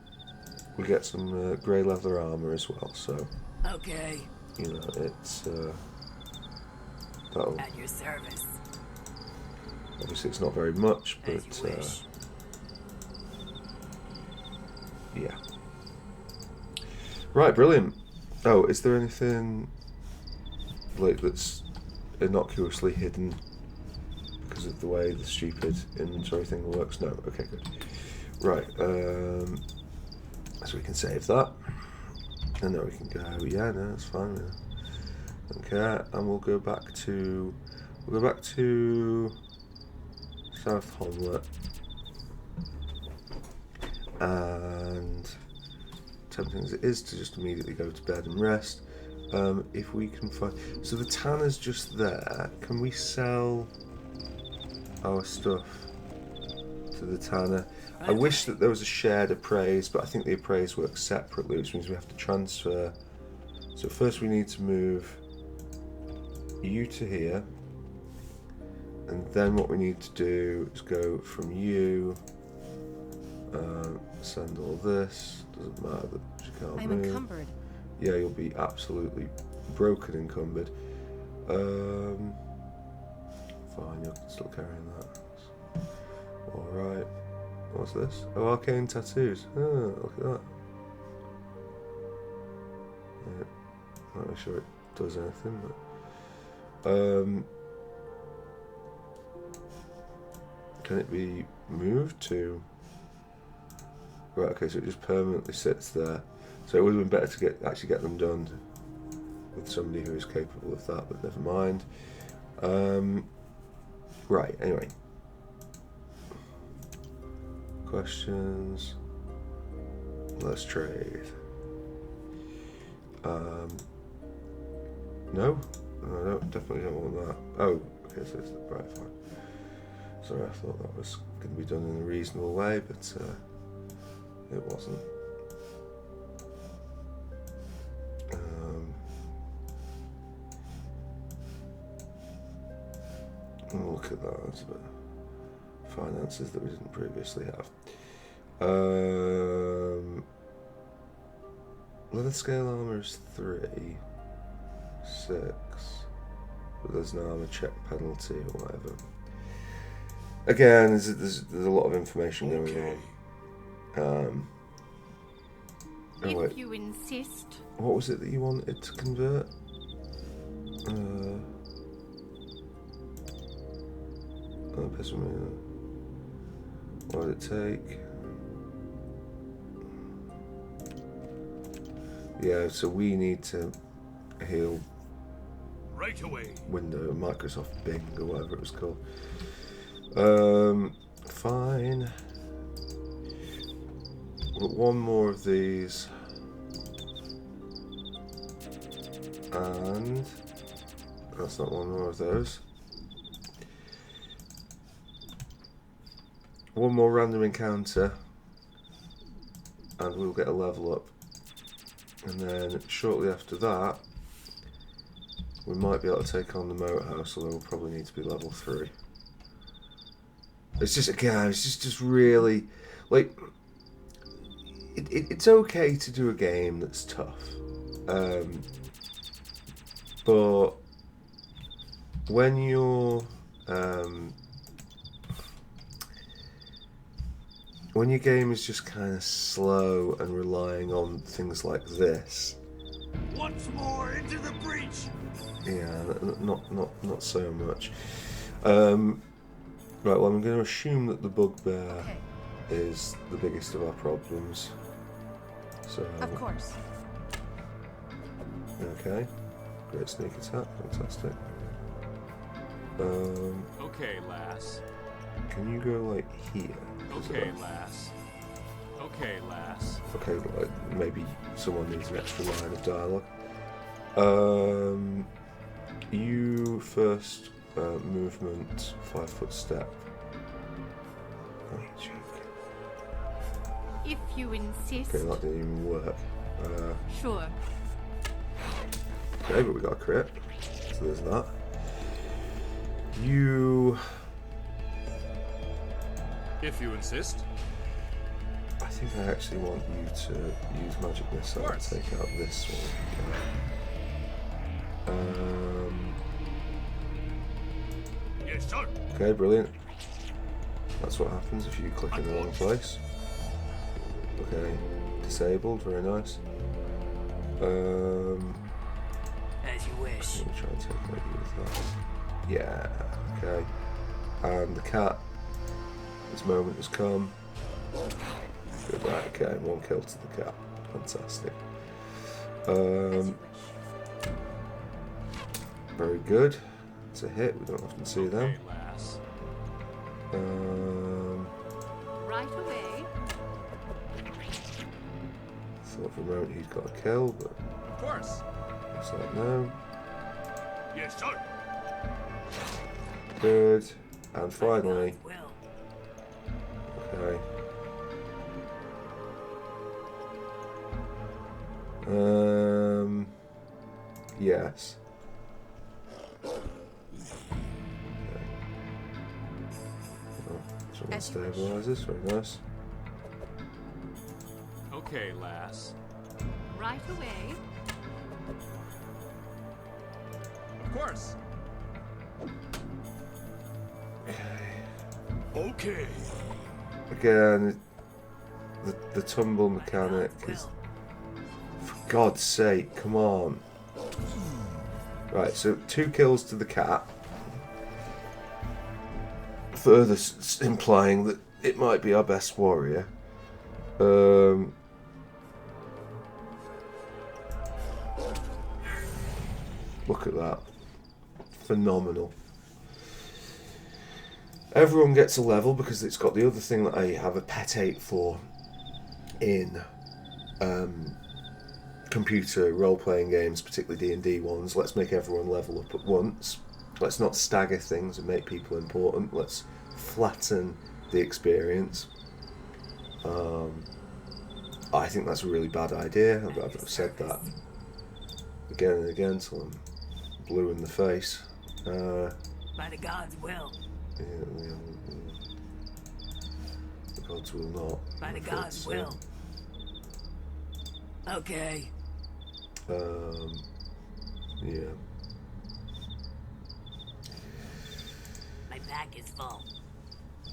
we get some grey leather armour as well. So, Okay. you know, it's. That'll, At your service. obviously, it's not very much, As but. you wish. Yeah. Right, brilliant. Oh, is there anything like that's innocuously hidden because of the way the stupid inventory thing works? No. Okay, good. Right. So we can save that, and then we can go. Yeah, no, that's fine. Okay, and we'll go back to South Honlet. And tempting as it is to just immediately go to bed and rest, if we can find. So the tanner's just there. Can we sell our stuff to the tanner? I wish that there was a shared appraise, but I think the appraise works separately, which means we have to transfer. So first we need to move you to here, and then what we need to do is go from you. Send all this. Doesn't matter that you can't I'm move. encumbered. Yeah, you'll be absolutely broken encumbered. Fine, you're still carrying that. Alright. What's this? Oh, arcane tattoos. Oh, look at that. Yeah, not really sure it does anything, but Can it be moved to? Right. Okay. So it just permanently sits there. So it would have been better to actually get them done with somebody who is capable of that. But never mind. Right. Anyway. Questions. Let's trade. No, I definitely don't want that. Oh, okay, so it's right, fine. Sorry, I thought that was going to be done in a reasonable way, but it wasn't. Look at that, that's a bit of finances that we didn't previously have. Leather scale armor is 3, 6, but there's no armor check penalty or whatever. Again, there's a lot of information going on. Oh wait, If you insist. what was it that you wanted to convert? What did it take? Yeah, so we need to heal Right away. window, Microsoft Bing or whatever it was called. Fine. But one more of these. And that's not one more of those. One more random encounter. And we'll get a level up. And then shortly after that, we might be able to take on the moat house, although we'll probably need to be level 3. It's just, again, it's just really, like, it's okay to do a game that's tough. But when you're, when your game is just kind of slow and relying on things like this, Once more into the breach. yeah, not so much. Right, well, I'm going to assume that the bugbear Okay. is the biggest of our problems. So, Of course. okay, great sneak attack, fantastic. Okay, lass. Can you go like here? Okay, lass. Okay, lass. Okay, like maybe someone needs an extra line of dialogue. You first, movement, 5-foot step. Oh, joke. If you insist. Okay, that didn't even work. Sure. Okay, but we got a crit, so there's that. You, If you insist. I think I actually want you to use magic missile and course. take out this one. Yes, sir. Okay, brilliant. That's what happens if you click in the wrong place. Okay, disabled, very nice. As you wish. Let me try and take out you with that. Yeah, okay. And the cat, this moment has come. Good, right, okay, 1 kill to the cat. Fantastic. As you wish. Very good. It's a hit, we don't often see them. Okay, lass. Right away. Thought for a moment he'd got a kill, but Of course. looks like no. Yes, sir. Good. And finally, Well, okay. Yes. Okay. Oh, someone As you wish. stabilizes, very nice. Okay, lass. Right away. Of course. Okay. Again, the tumble mechanic is, for God's sake, come on. Right, so 2 kills to the cat. further implying that it might be our best warrior. Look at that. Phenomenal. Everyone gets a level because it's got the other thing that I have a pet hate for in computer role-playing games, particularly D&D ones. Let's make everyone level up at once. Let's not stagger things and make people important. Let's flatten the experience. I think that's a really bad idea. I've said that again and again till I'm blue in the face. By the gods' will. Yeah, the gods will not. By the gods' will. Okay. Yeah. My pack is full.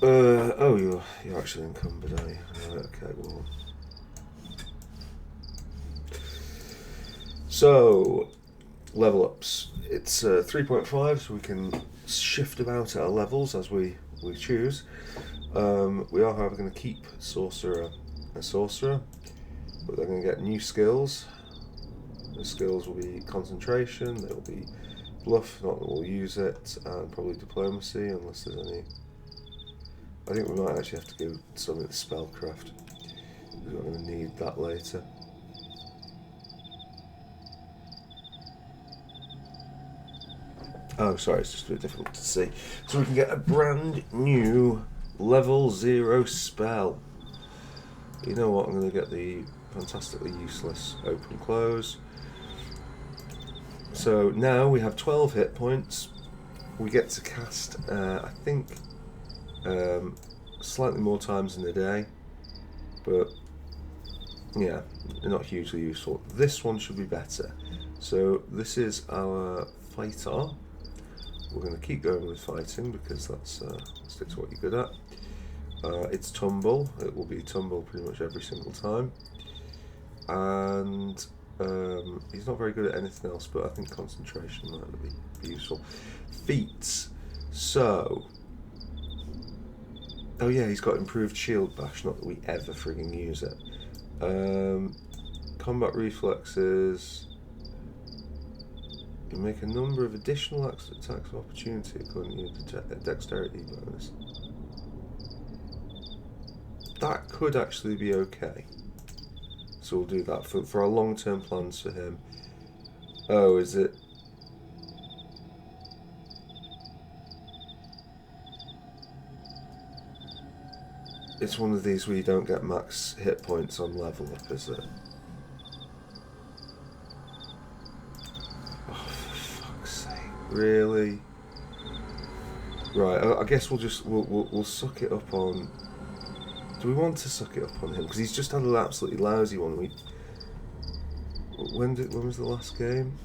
Oh, you're actually encumbered, are you? Okay, well. So, level ups. It's 3.5, so we can shift about our levels as we choose. We are, however, going to keep a sorcerer, but they're going to get new skills. The skills will be concentration, they will be bluff, not that we'll use it, and probably diplomacy, unless there's any. I think we might actually have to go something to spellcraft, because we're going to need that later. Oh, sorry, it's just a bit difficult to see. So we can get a brand new level 0 spell. You know what, I'm going to get the fantastically useless open close. So now we have 12 hit points. We get to cast, I think, slightly more times in a day, but yeah, not hugely useful. This one should be better. So this is our fighter. We're going to keep going with fighting because that's stick to what you're good at. It's tumble. It will be tumble pretty much every single time. And he's not very good at anything else, but I think concentration might be useful. Feats. So, oh yeah, he's got improved shield bash. Not that we ever frigging use it. Combat reflexes. You make a number of additional attacks of opportunity according to your dexterity bonus. That could actually be okay. So we'll do that for our long-term plans for him. Oh, is it? It's one of these where you don't get max hit points on level up, is it? Oh, for fuck's sake! Really? Right. I guess we'll suck it up on. Do we want to suck it up on him? Because he's just had an absolutely lousy one. When was the last game?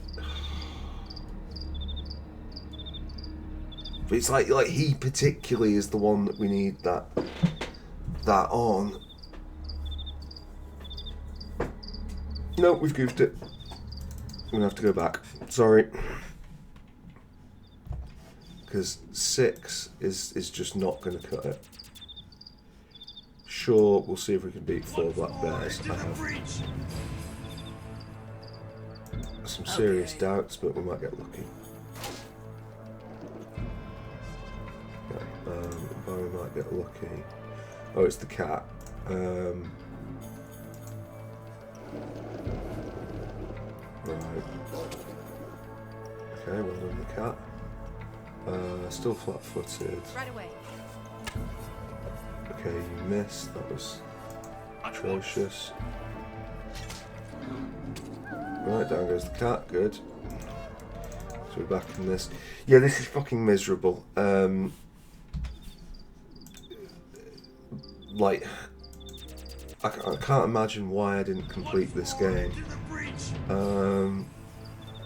But it's like he particularly is the one that we need that on. No, we've goofed it. I'm gonna have to go back. Sorry. Because 6 is just not gonna cut it. Sure, we'll see if we can beat 4 black bears. I have some serious doubts, but we might get lucky. Okay, we might get lucky. Oh, it's the cat. Right. Okay, well done, the cat. Still flat-footed. Right away. Okay, you missed. That was atrocious. Right, down goes the cat. Good. So we're back in this. Yeah, this is fucking miserable. Like, I can't imagine why I didn't complete this game.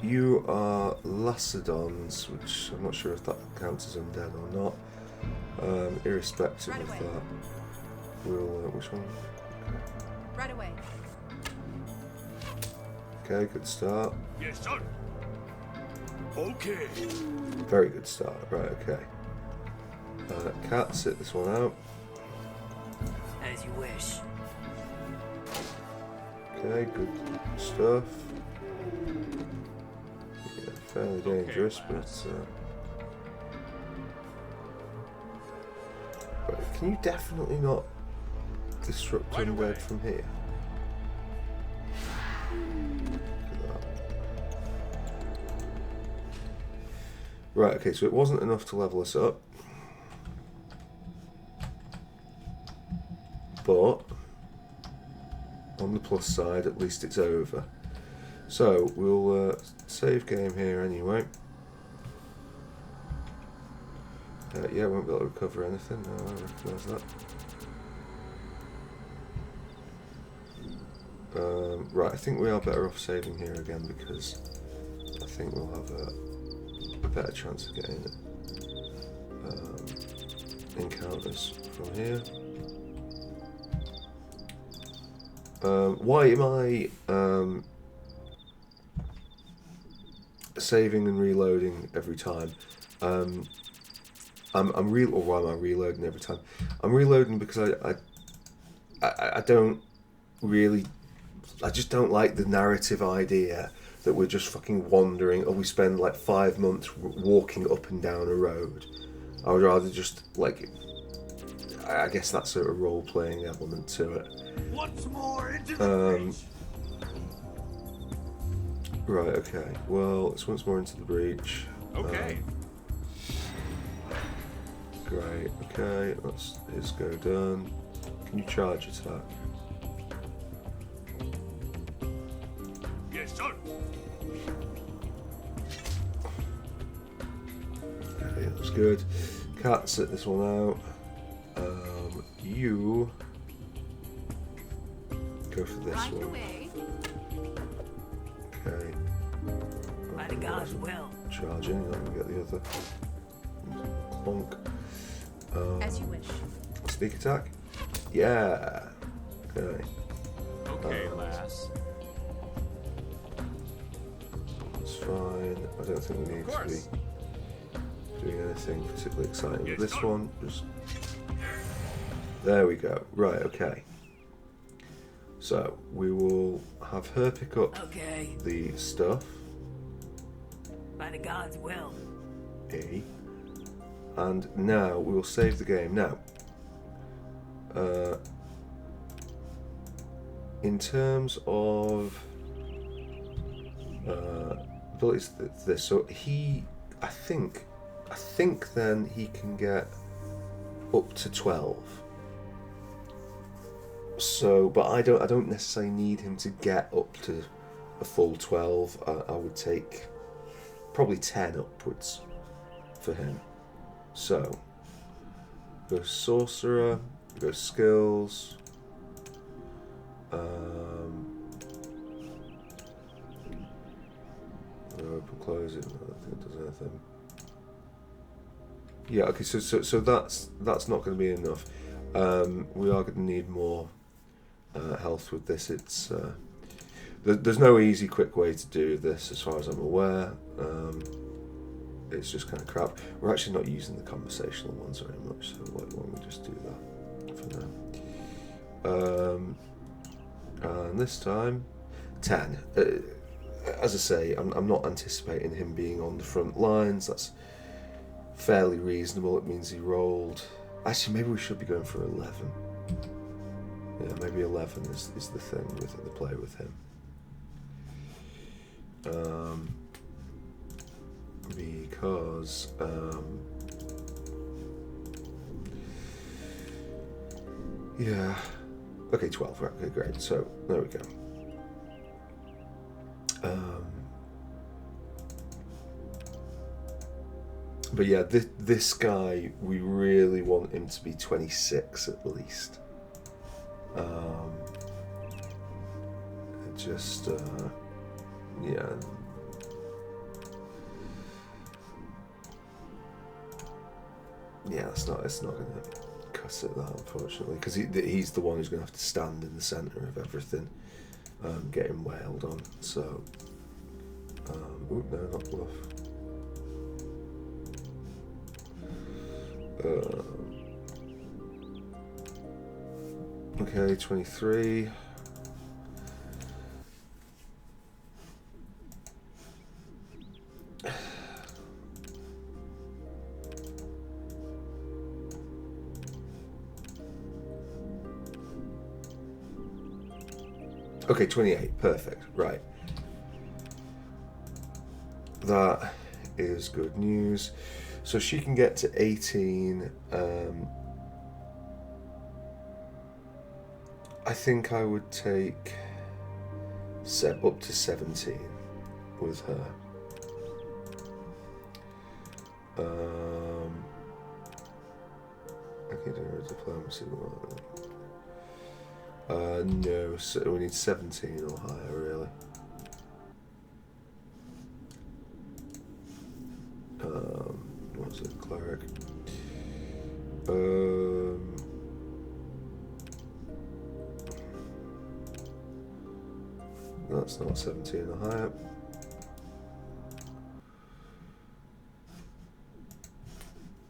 You are Lacedons, which I'm not sure if that counts as undead or not. Irrespective of that, we'll which one? Right away. Okay, good start. Yes, sir. Okay. Very good start. Right, okay. Cat, sit this one out. As you wish. Okay, good stuff. Yeah, fairly dangerous, but But can you definitely not disrupt Right undead away. from here? Look at that. Right, okay, so it wasn't enough to level us up. But on the plus side, at least it's over. So we'll save game here anyway. Yeah, won't be able to recover anything. No, I recognise that. Right, I think we are better off saving here again because I think we'll have a better chance of getting encounters from here. Why am I saving and reloading every time? Or why am I reloading every time? I'm reloading because I don't really, I just don't like the narrative idea that we're just fucking wandering, or we spend like 5 months walking up and down a road. I would rather just, like, I guess that's a role-playing element to it. Once more into the breach. Right, okay. Well, it's once more into the breach. Okay. Great, okay. That's his go done. Can you charge attack? Yes, sir. Okay, that's good. Cat, sit this one out. You go for this Right one. away. Okay. By the gods' will. Charging, I'm gonna get the other. Clonk. As you wish. Sneak attack? Yeah. Okay. Okay, lass. That's fine. I don't think we need to be doing anything particularly exciting with this one. Just there we go. Right, okay. So we will have her pick up Okay. the stuff. By the gods' will. E. And now we will save the game. Now, in terms of abilities, this. So he, I think then he can get up to 12. So, but I don't necessarily need him to get up to a full 12. I would take probably 10 upwards for him. So, go sorcerer, go skills. Open, close it. I don't think it does anything. Yeah. Okay. So that's not going to be enough. We are going to need more health with this. It's there's no easy, quick way to do this, as far as I'm aware. It's just kind of crap. We're actually not using the conversational ones very much, so why don't we just do that for now? And this time, 10. As I say, I'm not anticipating him being on the front lines. That's fairly reasonable. It means he rolled. Actually, maybe we should be going for 11. Yeah, maybe 11 is the thing with the play with him. Because yeah, okay, 12, right? Okay, great. So there we go. But yeah, this guy, we really want him to be 26 at least. Just yeah. Yeah, it's not going to cut it, that, unfortunately, because he's the one who's going to have to stand in the centre of everything, getting wailed on. So, no, not bluff. Okay, 23. Okay, 28. Perfect. Right. That is good news. So she can get to 18. I think I would take up to 17 with her. I can do a diplomacy. No, so we need 17 or higher, really. What's it, cleric? That's not 17 or higher.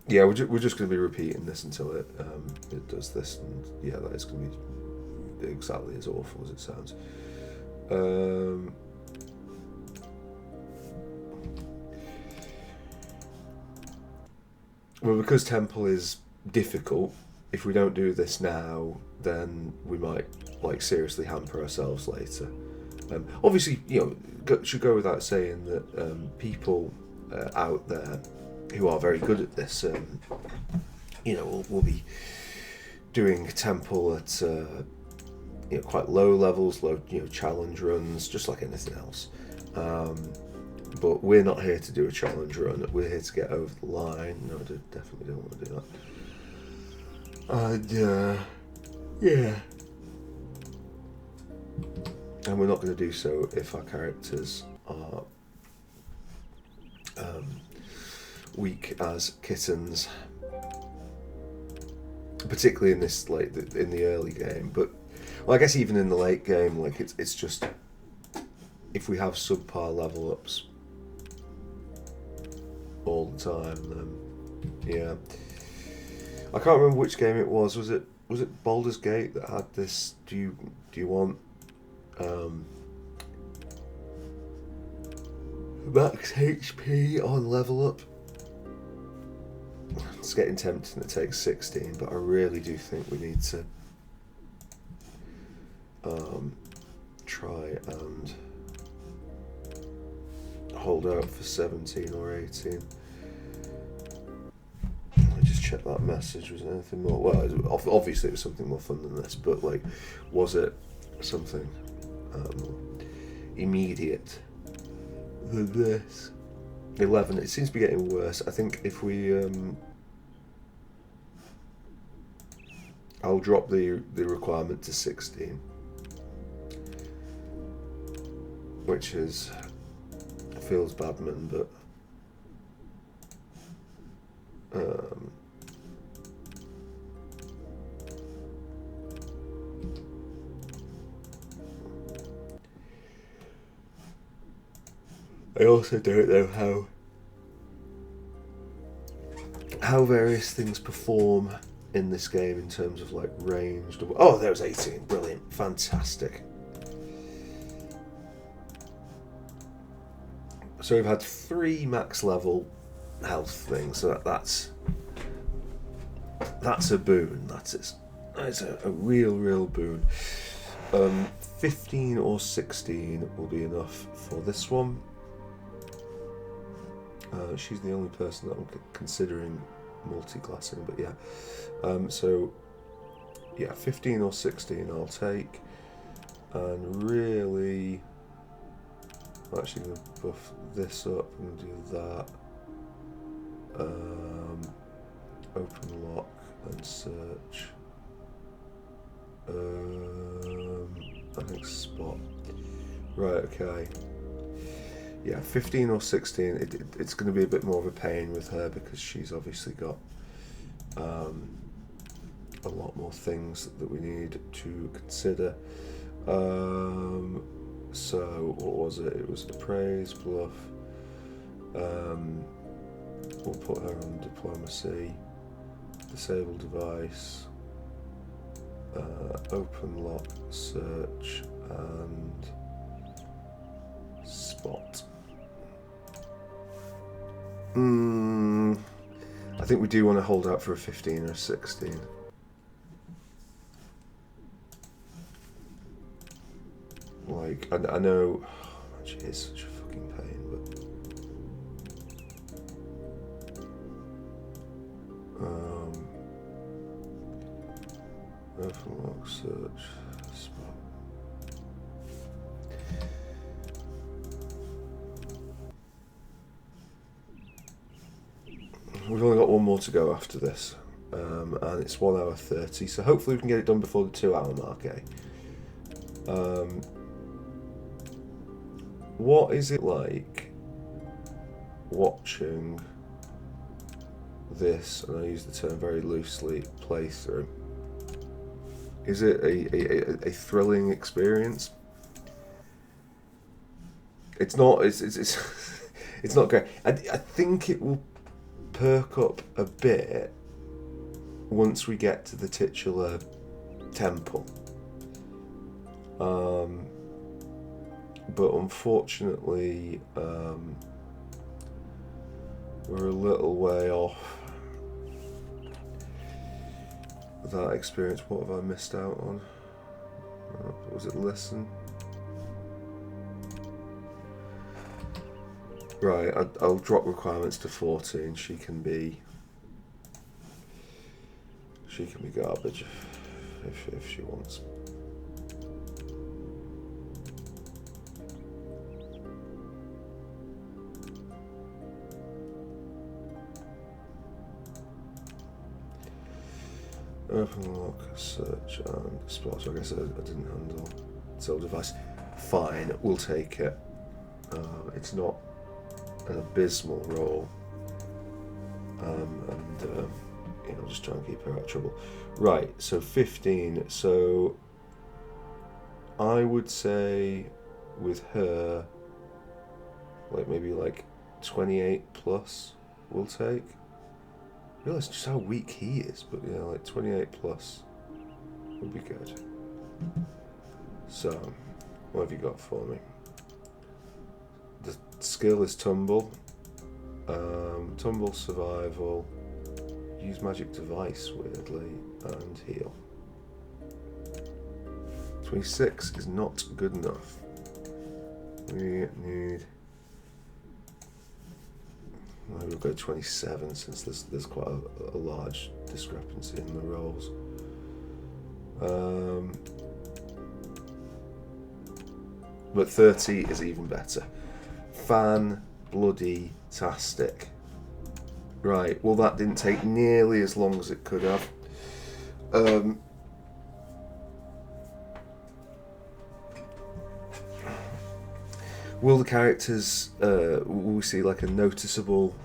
Yeah, we're just going to be repeating this until it does this, and yeah, that is going to be exactly as awful as it sounds. Well, because Temple is difficult, if we don't do this now, then we might seriously hamper ourselves later. Obviously, should go without saying that people out there who are very good at this, will be doing Temple at quite low levels, challenge runs, just like anything else. But we're not here to do a challenge run. We're here to get over the line. No, I definitely don't want to do that. And yeah. And we're not going to do so if our characters are weak as kittens, particularly in this in the early game. But I guess even in the late game, it's just if we have subpar level ups all the time, then yeah. I can't remember which game it was. Was it Baldur's Gate that had this? Do you want max HP on level up? It's getting tempting to take 16, but I really do think we need to try and hold out for 17 or 18. Let me just check that message. Was there anything more? Well, obviously it was something more fun than this, but was it something immediate than this? 11. It seems to be getting worse. I think if we I'll drop the requirement to 16, which feels badman, but I also don't know how various things perform in this game in terms of ranged. Oh, there was 18. Brilliant, fantastic. So we've had 3 max level health things. So that's a boon. That's a real boon. 15 or 16 will be enough for this one. She's the only person that I'm considering multi-classing, but yeah. So yeah, 15 or 16 I'll take, and really, I'm actually going to buff this up. I'm going to do that. Open lock and search. I think spot. Right. Okay. Yeah, 15 or 16, it's going to be a bit more of a pain with her because she's obviously got a lot more things that we need to consider. So, what was it? It was appraise, bluff. We'll put her on diplomacy. Disable device. Open lock, search, and spot. I think we do want to hold out for a 15 or a 16. Like, I know, it is such a fucking pain, but open lock, search, spot. We've only got one more to go after this, and it's 1 hour 30, so hopefully we can get it done before the 2 hour mark, eh? What is it like watching this, and I use the term very loosely, playthrough? Is it a thrilling experience? It's not. It's it's not great. I think it will perk up a bit once we get to the titular temple. But unfortunately, we're a little way off that experience. What have I missed out on? Was it listen? Right, I'll drop requirements to 14. She can be garbage if she wants. Open lock, search, and spot. So I guess I didn't handle cell device. Fine, we'll take it. It's not an abysmal role, and I'll just try and keep her out of trouble. Right, so 15. So I would say with her, like maybe like 28 plus. We'll take. I realise just how weak he is, but yeah, like 28 plus would be good. So, what have you got for me? The skill is tumble. Tumble, survival, use magic device, weirdly, and heal. 26 is not good enough. We need... Maybe we'll go 27 since there's quite a large discrepancy in the rolls. But 30 is even better. Fan bloody tastic. Right, well that didn't take nearly as long as it could have. Will the characters, will we see like a noticeable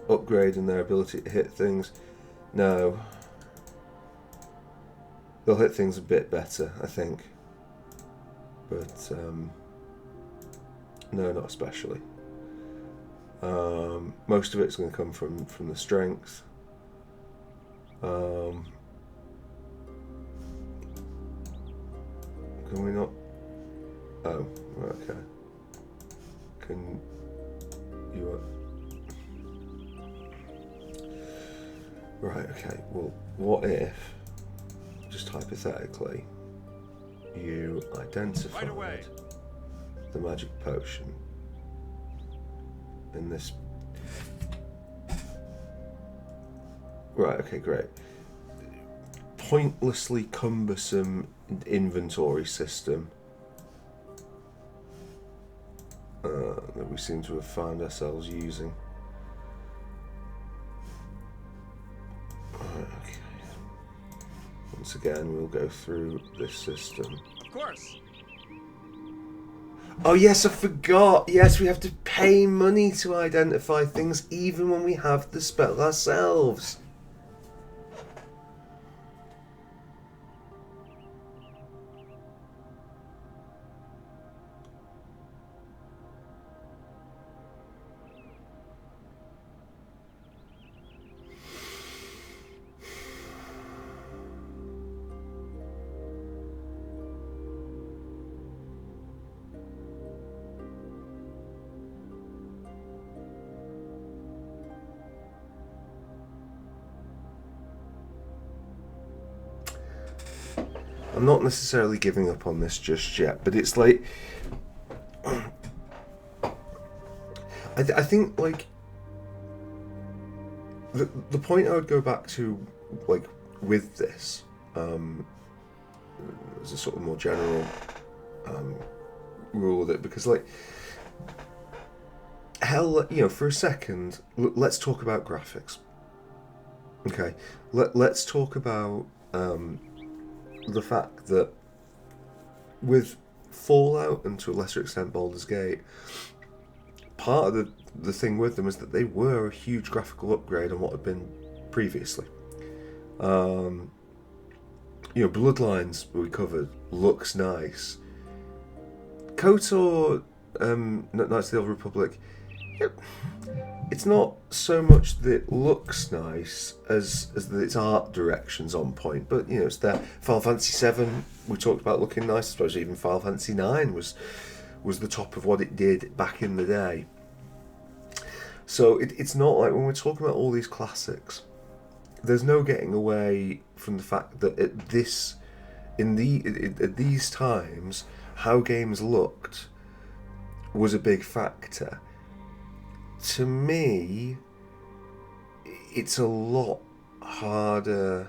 upgrade in their ability to hit things? No. They'll hit things a bit better, I think. But, no, not especially. Most of it's going to come from the strength. Can we not? Oh, okay. Can you? Right. Okay. Well, what if, just hypothetically, you identified the magic potion in this? Right. Okay. Great. Pointlessly cumbersome inventory system that we seem to have found ourselves using. Right, okay. Once again, we'll go through this system. Of course. Oh yes, I forgot. Yes, we have to pay money to identify things even when we have the spell ourselves. I'm not necessarily giving up on this just yet, but it's like I think like the point I would go back to like with this as a sort of more general rule of it, because like hell, you know, for a second, let's talk about graphics. Okay, let's talk about the fact that with Fallout and to a lesser extent Baldur's Gate, part of the thing with them is that they were a huge graphical upgrade on what had been previously. You know, Bloodlines we covered looks nice. KOTOR, Knights of the Old Republic, it's not so much that it looks nice as that its art direction's on point. But you know, it's there. Final Fantasy VII we talked about looking nice. I suppose even Final Fantasy IX was the top of what it did back in the day. So it's not like when we're talking about all these classics, there's no getting away from the fact that at these times, how games looked was a big factor. To me, it's a lot harder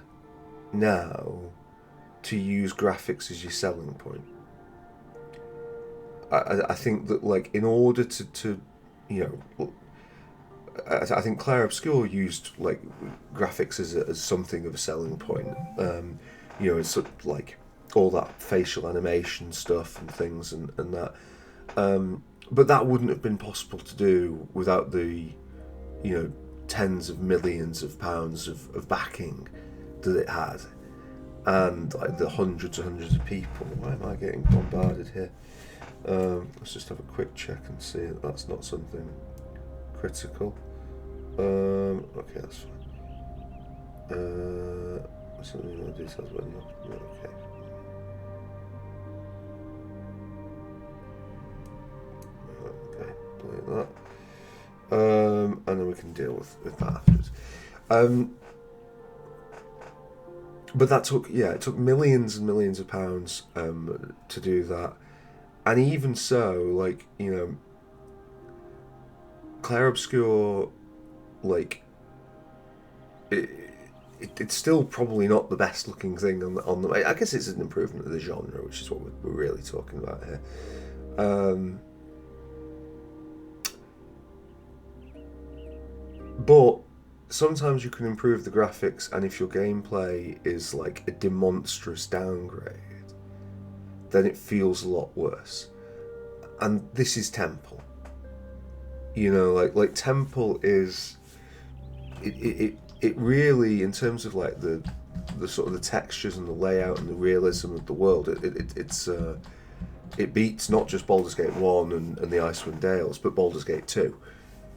now to use graphics as your selling point. I think that, like, in order to you know, I think Clair Obscur used like graphics as something of a selling point. You know, it's sort of like all that facial animation stuff and things and that. But that wouldn't have been possible to do without the, you know, tens of millions of pounds of backing that it had, and like the hundreds of people. Why am I getting bombarded here? Let's just have a quick check and see that that's not something critical. Okay, that's fine. Something more details about the okay. Okay, delete that. And then we can deal with that afterwards. But that took millions and millions of pounds to do that. And even so, like, you know, Clair Obscur, like, it's still probably not the best looking thing on the. I guess it's an improvement of the genre, which is what we're really talking about here. But sometimes you can improve the graphics, and if your gameplay is like a demonstrous downgrade, then it feels a lot worse. And this is Temple. You know, like Temple is it really, in terms of like the sort of the textures and the layout and the realism of the world, it beats not just Baldur's Gate 1 and the Icewind Dales, but Baldur's Gate 2.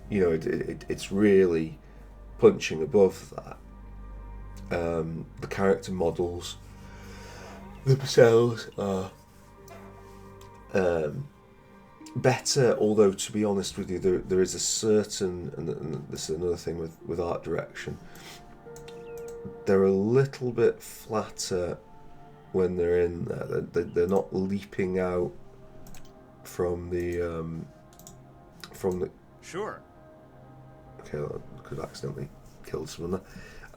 You know, it's really punching above that. The character models themselves are better, although to be honest with you, there is a certain, and this is another thing with art direction, they're a little bit flatter when they're in there. They're not leaping out from the Sure. Okay, I could have accidentally killed someone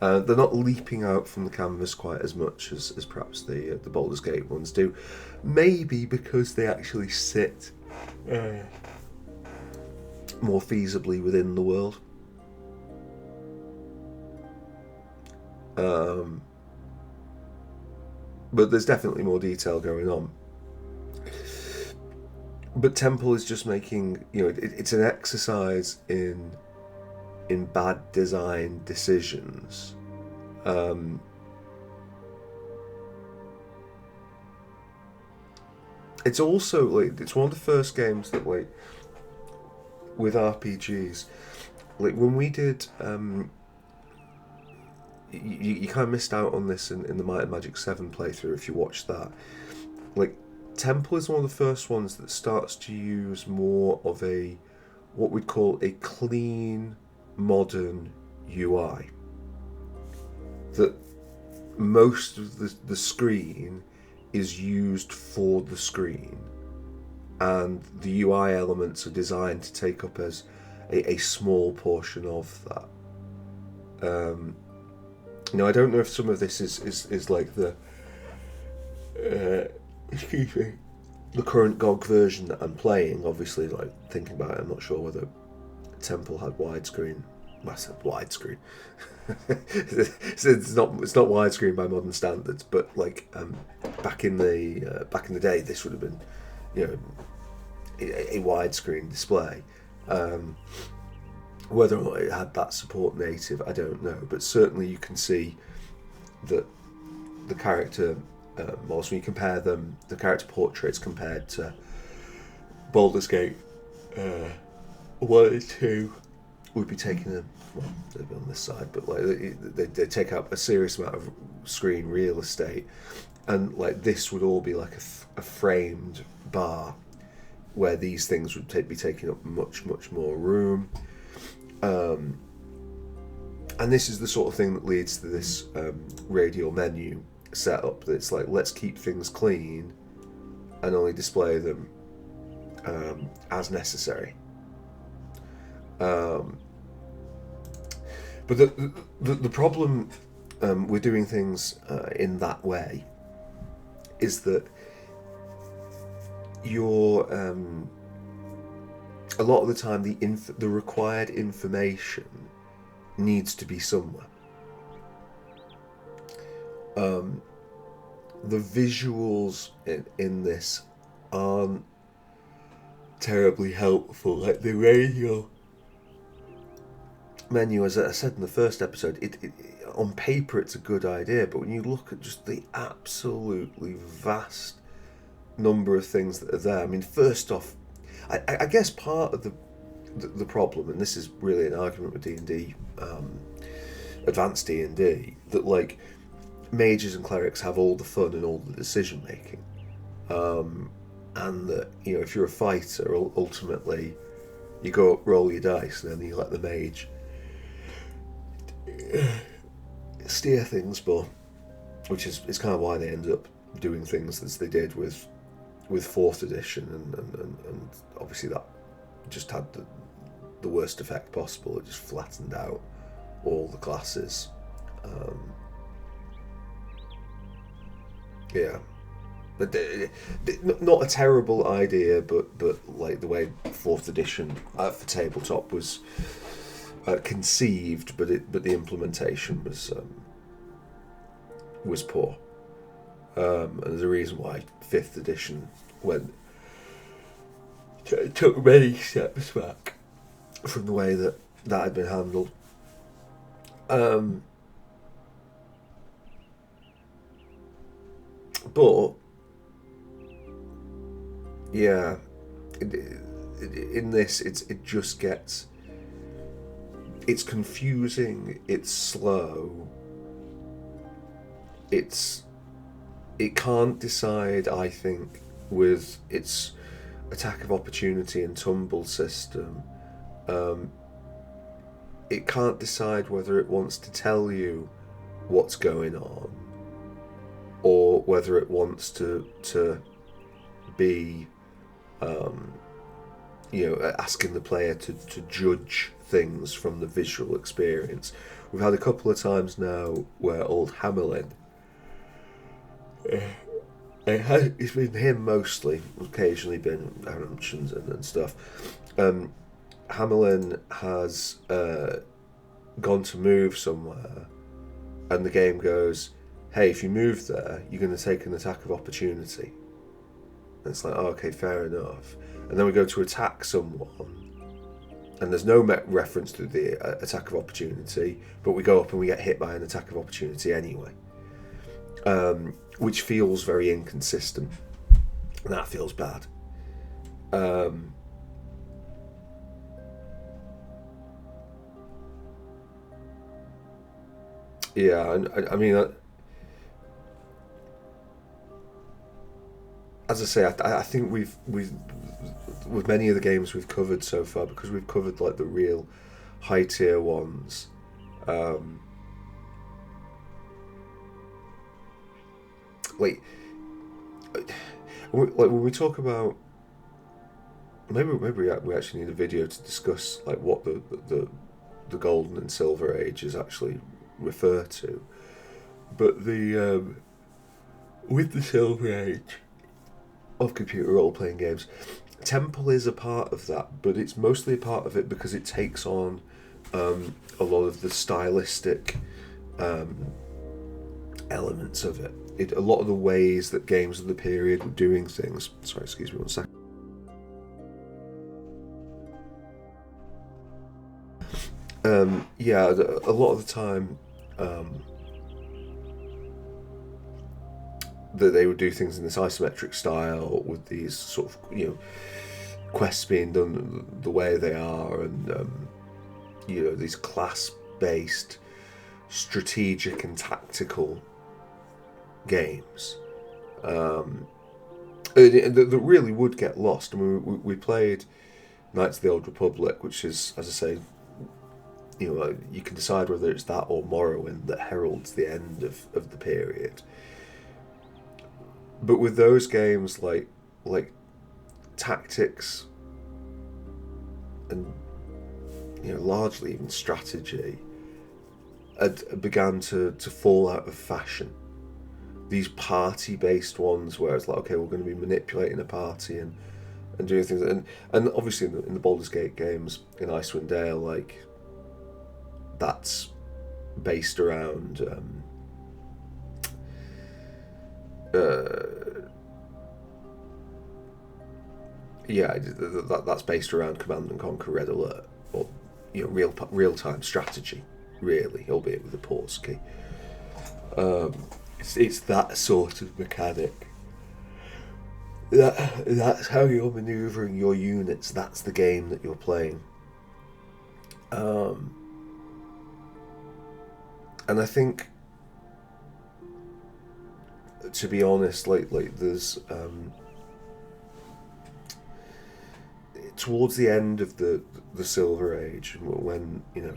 there. They're not leaping out from the canvas quite as much as perhaps the Baldur's Gate ones do. Maybe because they actually sit more feasibly within the world. But there's definitely more detail going on. But Temple is just making, you know, it's an exercise in bad design decisions. It's also like it's one of the first games that, like, with RPGs, like when we did, you kind of missed out on this in the Might and Magic 7 playthrough if you watched that. Like, Temple is one of the first ones that starts to use more of a what we'd call a clean, modern UI. That most of the screen is used for the screen, and the UI elements are designed to take up as a small portion of that. I don't know if some of this is like the excuse me, the current GOG version that I'm playing. Obviously, like thinking about it, I'm not sure whether Temple had widescreen. I said widescreen. it's not widescreen by modern standards, but like back in the day, this would have been, a widescreen display. Whether or not it had that support native, I don't know, but certainly you can see that the character models, when you compare them, the character portraits compared to Baldur's Gate 1 and 2 would be taking them. Well, they'd be on this side, but like they take up a serious amount of screen real estate, and like this would all be like a framed bar, where these things would be taking up much more room. And this is the sort of thing that leads to this radial menu setup. That's like, let's keep things clean and only display them as necessary. But the problem with doing things in that way is that you're a lot of the time the required information needs to be somewhere. The visuals in this aren't terribly helpful. Like the radial menu, as I said in the first episode, it on paper it's a good idea, but when you look at just the absolutely vast number of things that are there, I mean, first off, I guess part of the problem, and this is really an argument with D&D, advanced D&D, that like mages and clerics have all the fun and all the decision making, and that if you're a fighter, ultimately you go up, roll your dice, and then you let the mage steer things, but which is kind of why they ended up doing things as they did with 4th edition, and obviously that just had the worst effect possible. It just flattened out all the classes. But not a terrible idea, but like the way 4th edition for tabletop was conceived, but the implementation was poor. And there's a reason why 5th edition took many steps back from the way that had been handled. But yeah, in this, it just gets, it's confusing, it's slow, it can't decide, I think, with its attack of opportunity and tumble system. It can't decide whether it wants to tell you what's going on, or whether it wants to be asking the player to judge things from the visual experience. We've had a couple of times now where old Hamelin, it's been him mostly, occasionally been Aramchans and stuff. Hamelin has gone to move somewhere, and the game goes, hey, if you move there, you're going to take an attack of opportunity. And it's like, oh, okay, fair enough. And then we go to attack someone, and there's no reference to the attack of opportunity, but we go up and we get hit by an attack of opportunity anyway. Which feels very inconsistent. And that feels bad. Yeah, I mean, as I say, I think we've with many of the games we've covered so far, because we've covered like the real high tier ones. when we talk about, maybe we actually need a video to discuss like what the golden and silver ages actually refer to. But the with the silver age of computer role-playing games, Temple is a part of that, but it's mostly a part of it because it takes on a lot of the stylistic elements of it. A lot of the ways that games of the period were doing things. Sorry, excuse me 1 second. Yeah, a lot of the time that they would do things in this isometric style with these sort of, you know, quests being done the way they are, and you know, these class-based strategic and tactical games that really would get lost. I mean, we played Knights of the Old Republic, which is, as I say, you know, you can decide whether it's that or Morrowind that heralds the end of the period. But with those games, like tactics and, you know, largely even strategy had began to fall out of fashion. These party-based ones where it's like, okay, we're going to be manipulating a party and doing things, and obviously in the Baldur's Gate games, in Icewind Dale, like, that's based around that's based around Command and Conquer Red Alert, or, you know, real-time strategy, really, albeit with a pause key. It's that sort of mechanic. That's how you're manoeuvring your units. That's the game that you're playing. And I think, to be honest, like there's towards the end of the Silver Age, when, you know,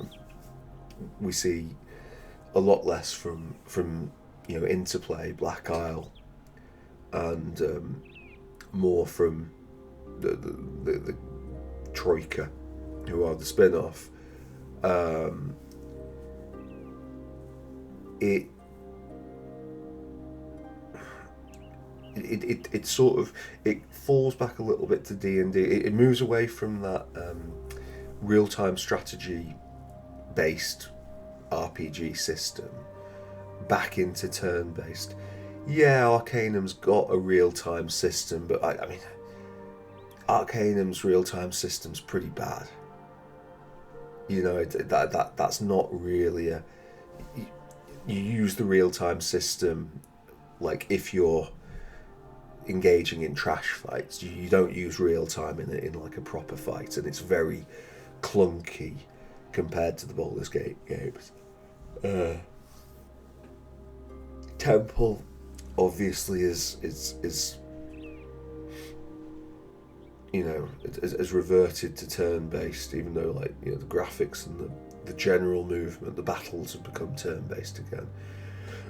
we see a lot less from you know, Interplay, Black Isle, and more from the Troika, who are the spin-off. It sort of, it falls back a little bit to D&D. It moves away from that real-time strategy based RPG system back into turn-based. Yeah, Arcanum's got a real-time system, but I mean, Arcanum's real-time system's pretty bad. You know, that's not really a... You use the real-time system, like, if you're engaging in trash fights. You don't use real-time in like a proper fight, and it's very clunky compared to the Baldur's Gate games. Temple obviously is you know, has reverted to turn-based, even though, like, you know, the graphics and the general movement, the battles have become turn-based again,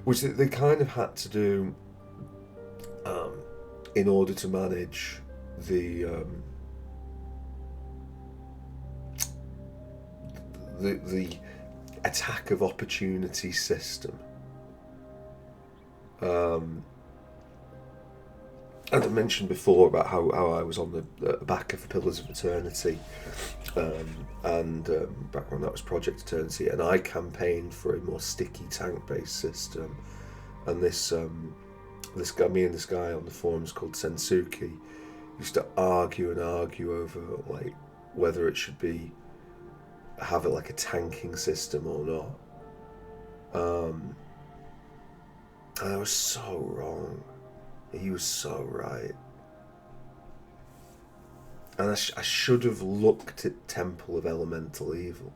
which they kind of had to do in order to manage the attack of opportunity system. And I mentioned before about how I was on the back of the Pillars of Eternity, and back when that was Project Eternity, and I campaigned for a more sticky tank-based system. And this guy, me and this guy on the forums called Sensuki, used to argue over, like, whether it should have it like a tanking system or not. And I was so wrong. He was so right. And I should have looked at Temple of Elemental Evil.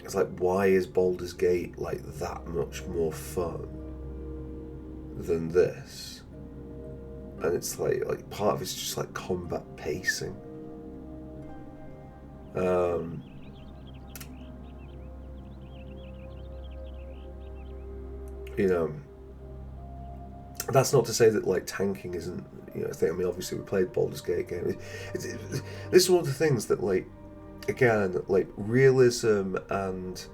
It's like, why is Baldur's Gate like that much more fun than this? And it's like part of it's just like combat pacing. You know, That's not to say that like tanking isn't, you know, a thing. I mean, obviously we played Baldur's Gate game. This is one of the things that, like, again, like realism and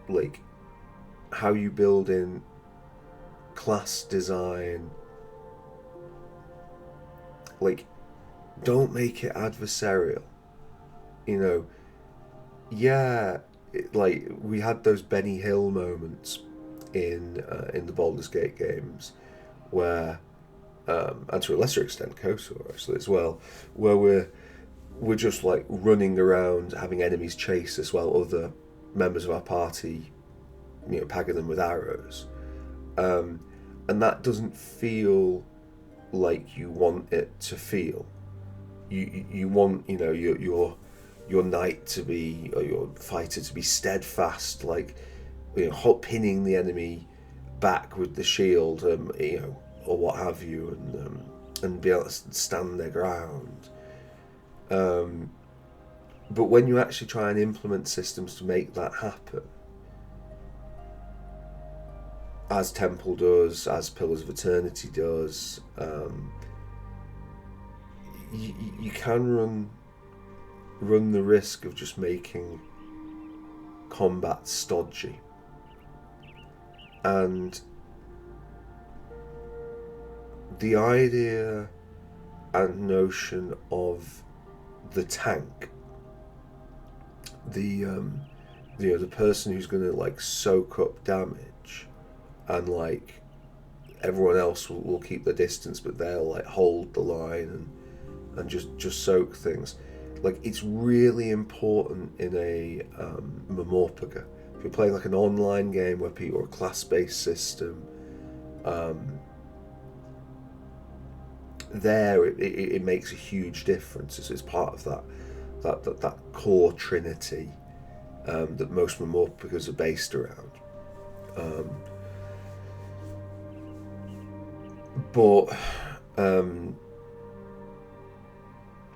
like how you build in class design, like, don't make it adversarial. You know, yeah, like we had those Benny Hill moments in the Baldur's Gate games, where, and to a lesser extent KOTOR actually as well, where we're just like running around having enemies chase us while other members of our party, you know, pegging them with arrows, and that doesn't feel like you want it to feel. You want, you know, your knight to be, or your fighter to be steadfast, like, you know, pinning the enemy back with the shield, you know, or what have you, and be able to stand their ground. But when you actually try and implement systems to make that happen, as Temple does, as Pillars of Eternity does, you can run the risk of just making combat stodgy. And the idea and notion of the tank, the person who's going to like soak up damage, and like everyone else will keep their distance, but they'll like hold the line and just soak things. Like, it's really important in a Mamorpaga. If you're playing like an online game where people are a class-based system, there it makes a huge difference. It's part of that core trinity that most Mamorpagas are based around.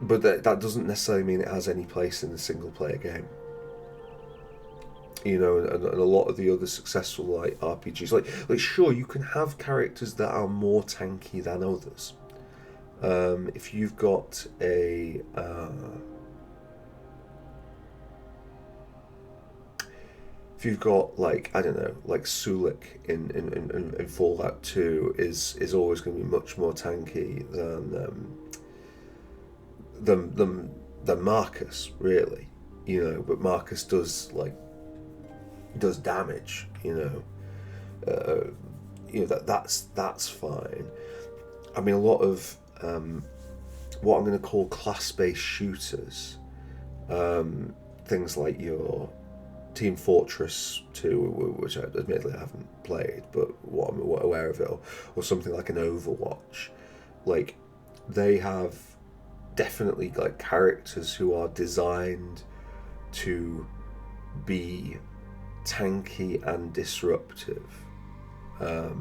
But that doesn't necessarily mean it has any place in the single-player game. You know, and a lot of the other successful like RPGs, like sure, you can have characters that are more tanky than others. If you've got a if you've got, like, I don't know, like Sulik in Fallout 2 is always going to be much more tanky than Marcus, really, you know. But Marcus does damage, you know. That's fine. I mean, a lot of what I'm going to call class-based shooters, things like your Team Fortress 2, which I admittedly haven't played, but what I'm aware of it, or something like an Overwatch, like, they have definitely like characters who are designed to be tanky and disruptive. I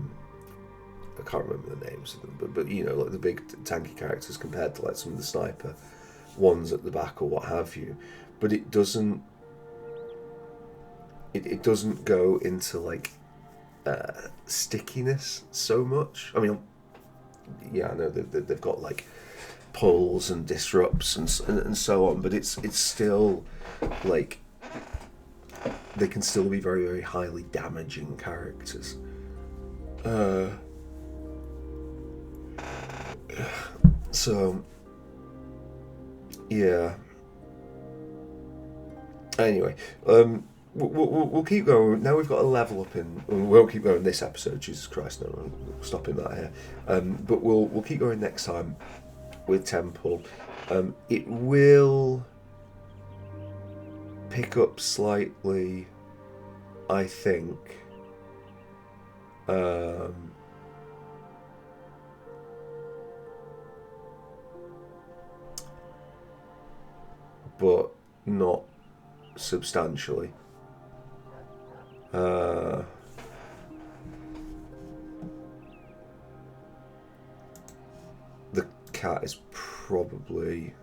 can't remember the names of them, but you know, like the big tanky characters compared to like some of the sniper ones at the back or what have you. But it doesn't go into like stickiness so much. I mean, yeah, I know they've got like pulls and disrupts and so on, but it's still like they can still be very, very highly damaging characters. So yeah. Anyway, we'll keep going. Now we've got a level up in. We won't keep going this episode. Jesus Christ, no, we're stopping that here. But we'll keep going next time with Temple. It will pick up slightly, I think. But not substantially. The cat is probably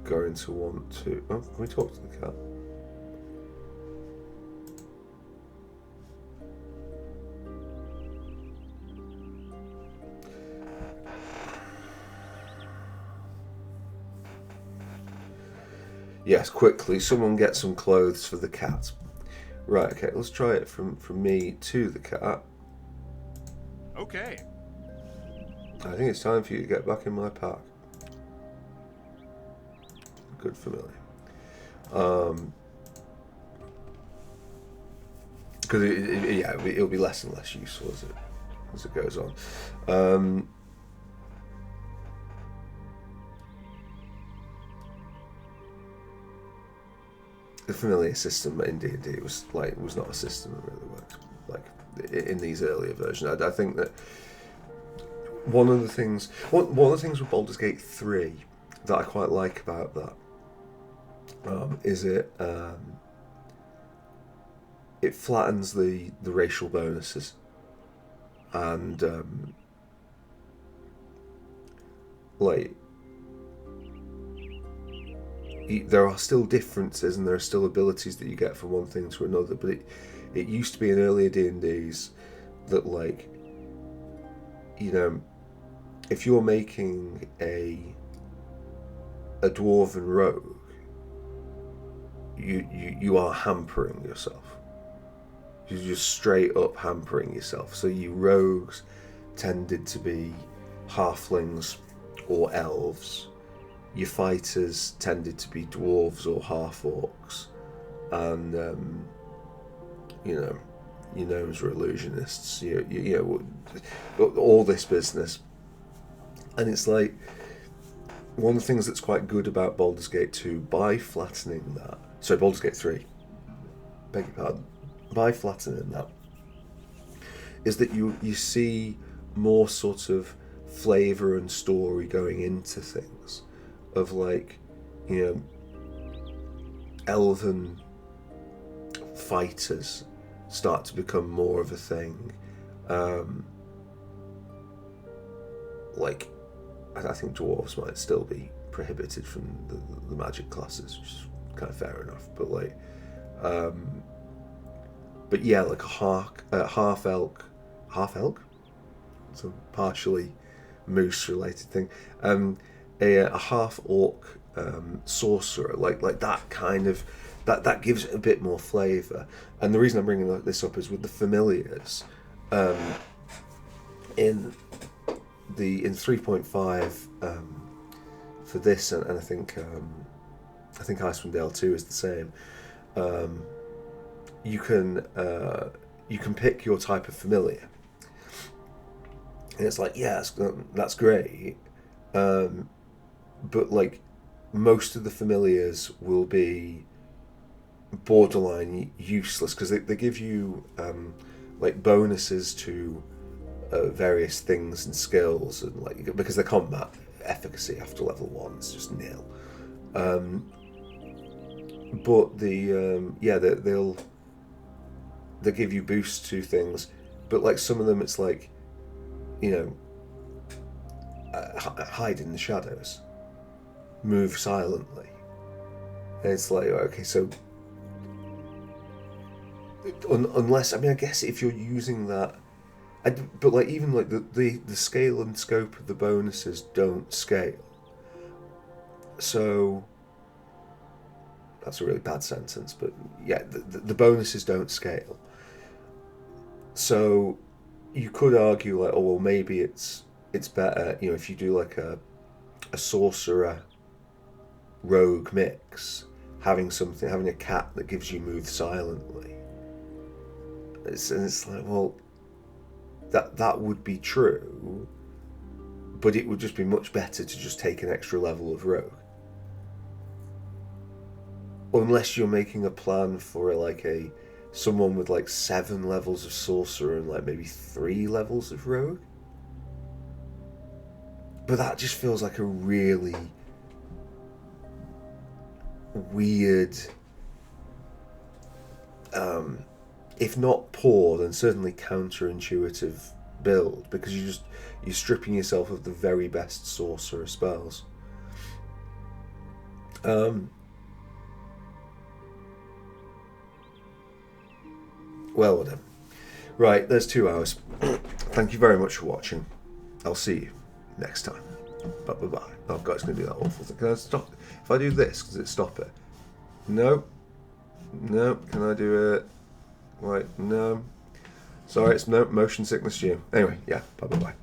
going to want to... Oh, can we talk to the cat? Yes, quickly. Someone get some clothes for the cat. Right, okay, let's try it from me to the cat. Okay. I think it's time for you to get back in my park. Good familiar. Because it'll be less and less useful as it goes on. The familiar system in D&D was not a system that really worked like in these earlier versions. I think that one of the things with Baldur's Gate 3 that I quite like about that is it flattens the racial bonuses, and there are still differences and there are still abilities that you get from one thing to another, but it used to be in earlier D&Ds that, like, you know, if you're making a dwarven rogue, you are hampering yourself. You're just straight up hampering yourself. So you rogues tended to be halflings or elves. Your fighters tended to be dwarves or half-orcs, and your gnomes were illusionists. You know, all this business, and it's like one of the things that's quite good about Baldur's Gate 2 by flattening that. Sorry, Baldur's Gate 3. Beg your pardon. By flattening that, is that you see more sort of flavour and story going into things. Of, like, you know, elven fighters start to become more of a thing. Like, I think dwarves might still be prohibited from the magic classes, which is kind of fair enough. But but yeah, like a half elk, so partially moose related thing. A half orc sorcerer, like that kind of that gives it a bit more flavour. And the reason I'm bringing this up is with the familiars. In 3.5 for this, and I think Icewind Dale 2 is the same. You can pick your type of familiar, and it's like, yes, that's great. But, like, most of the familiars will be borderline useless because they give you like bonuses to various things and skills, and like because their combat efficacy after level 1 is just nil. But they'll give you boosts to things, but like some of them it's like, you know, hide in the shadows, move silently. And it's like, okay, so unless, I mean, I guess if you're using that, but like even like the scale and scope of the bonuses don't scale. So that's a really bad sentence, but yeah, the bonuses don't scale. So you could argue like, oh well, maybe it's better, you know, if you do like a sorcerer rogue mix, having a cat that gives you move silently. It's like, well, that would be true, but it would just be much better to just take an extra level of rogue. Unless you're making a plan for like someone with like 7 levels of sorcerer and like maybe 3 levels of rogue. But that just feels like a really weird, if not poor, then certainly counterintuitive build, because you're stripping yourself of the very best sorcerer spells. Well, whatever. Right, there's 2 hours. Thank you very much for watching. I'll see you next time. Bye. Oh god, it's going to do that awful thing. Can I stop? If I do this, does it stop it? No. No. Can I do it? Wait, no. Sorry, it's no motion sickness due. Anyway, yeah. Bye bye bye.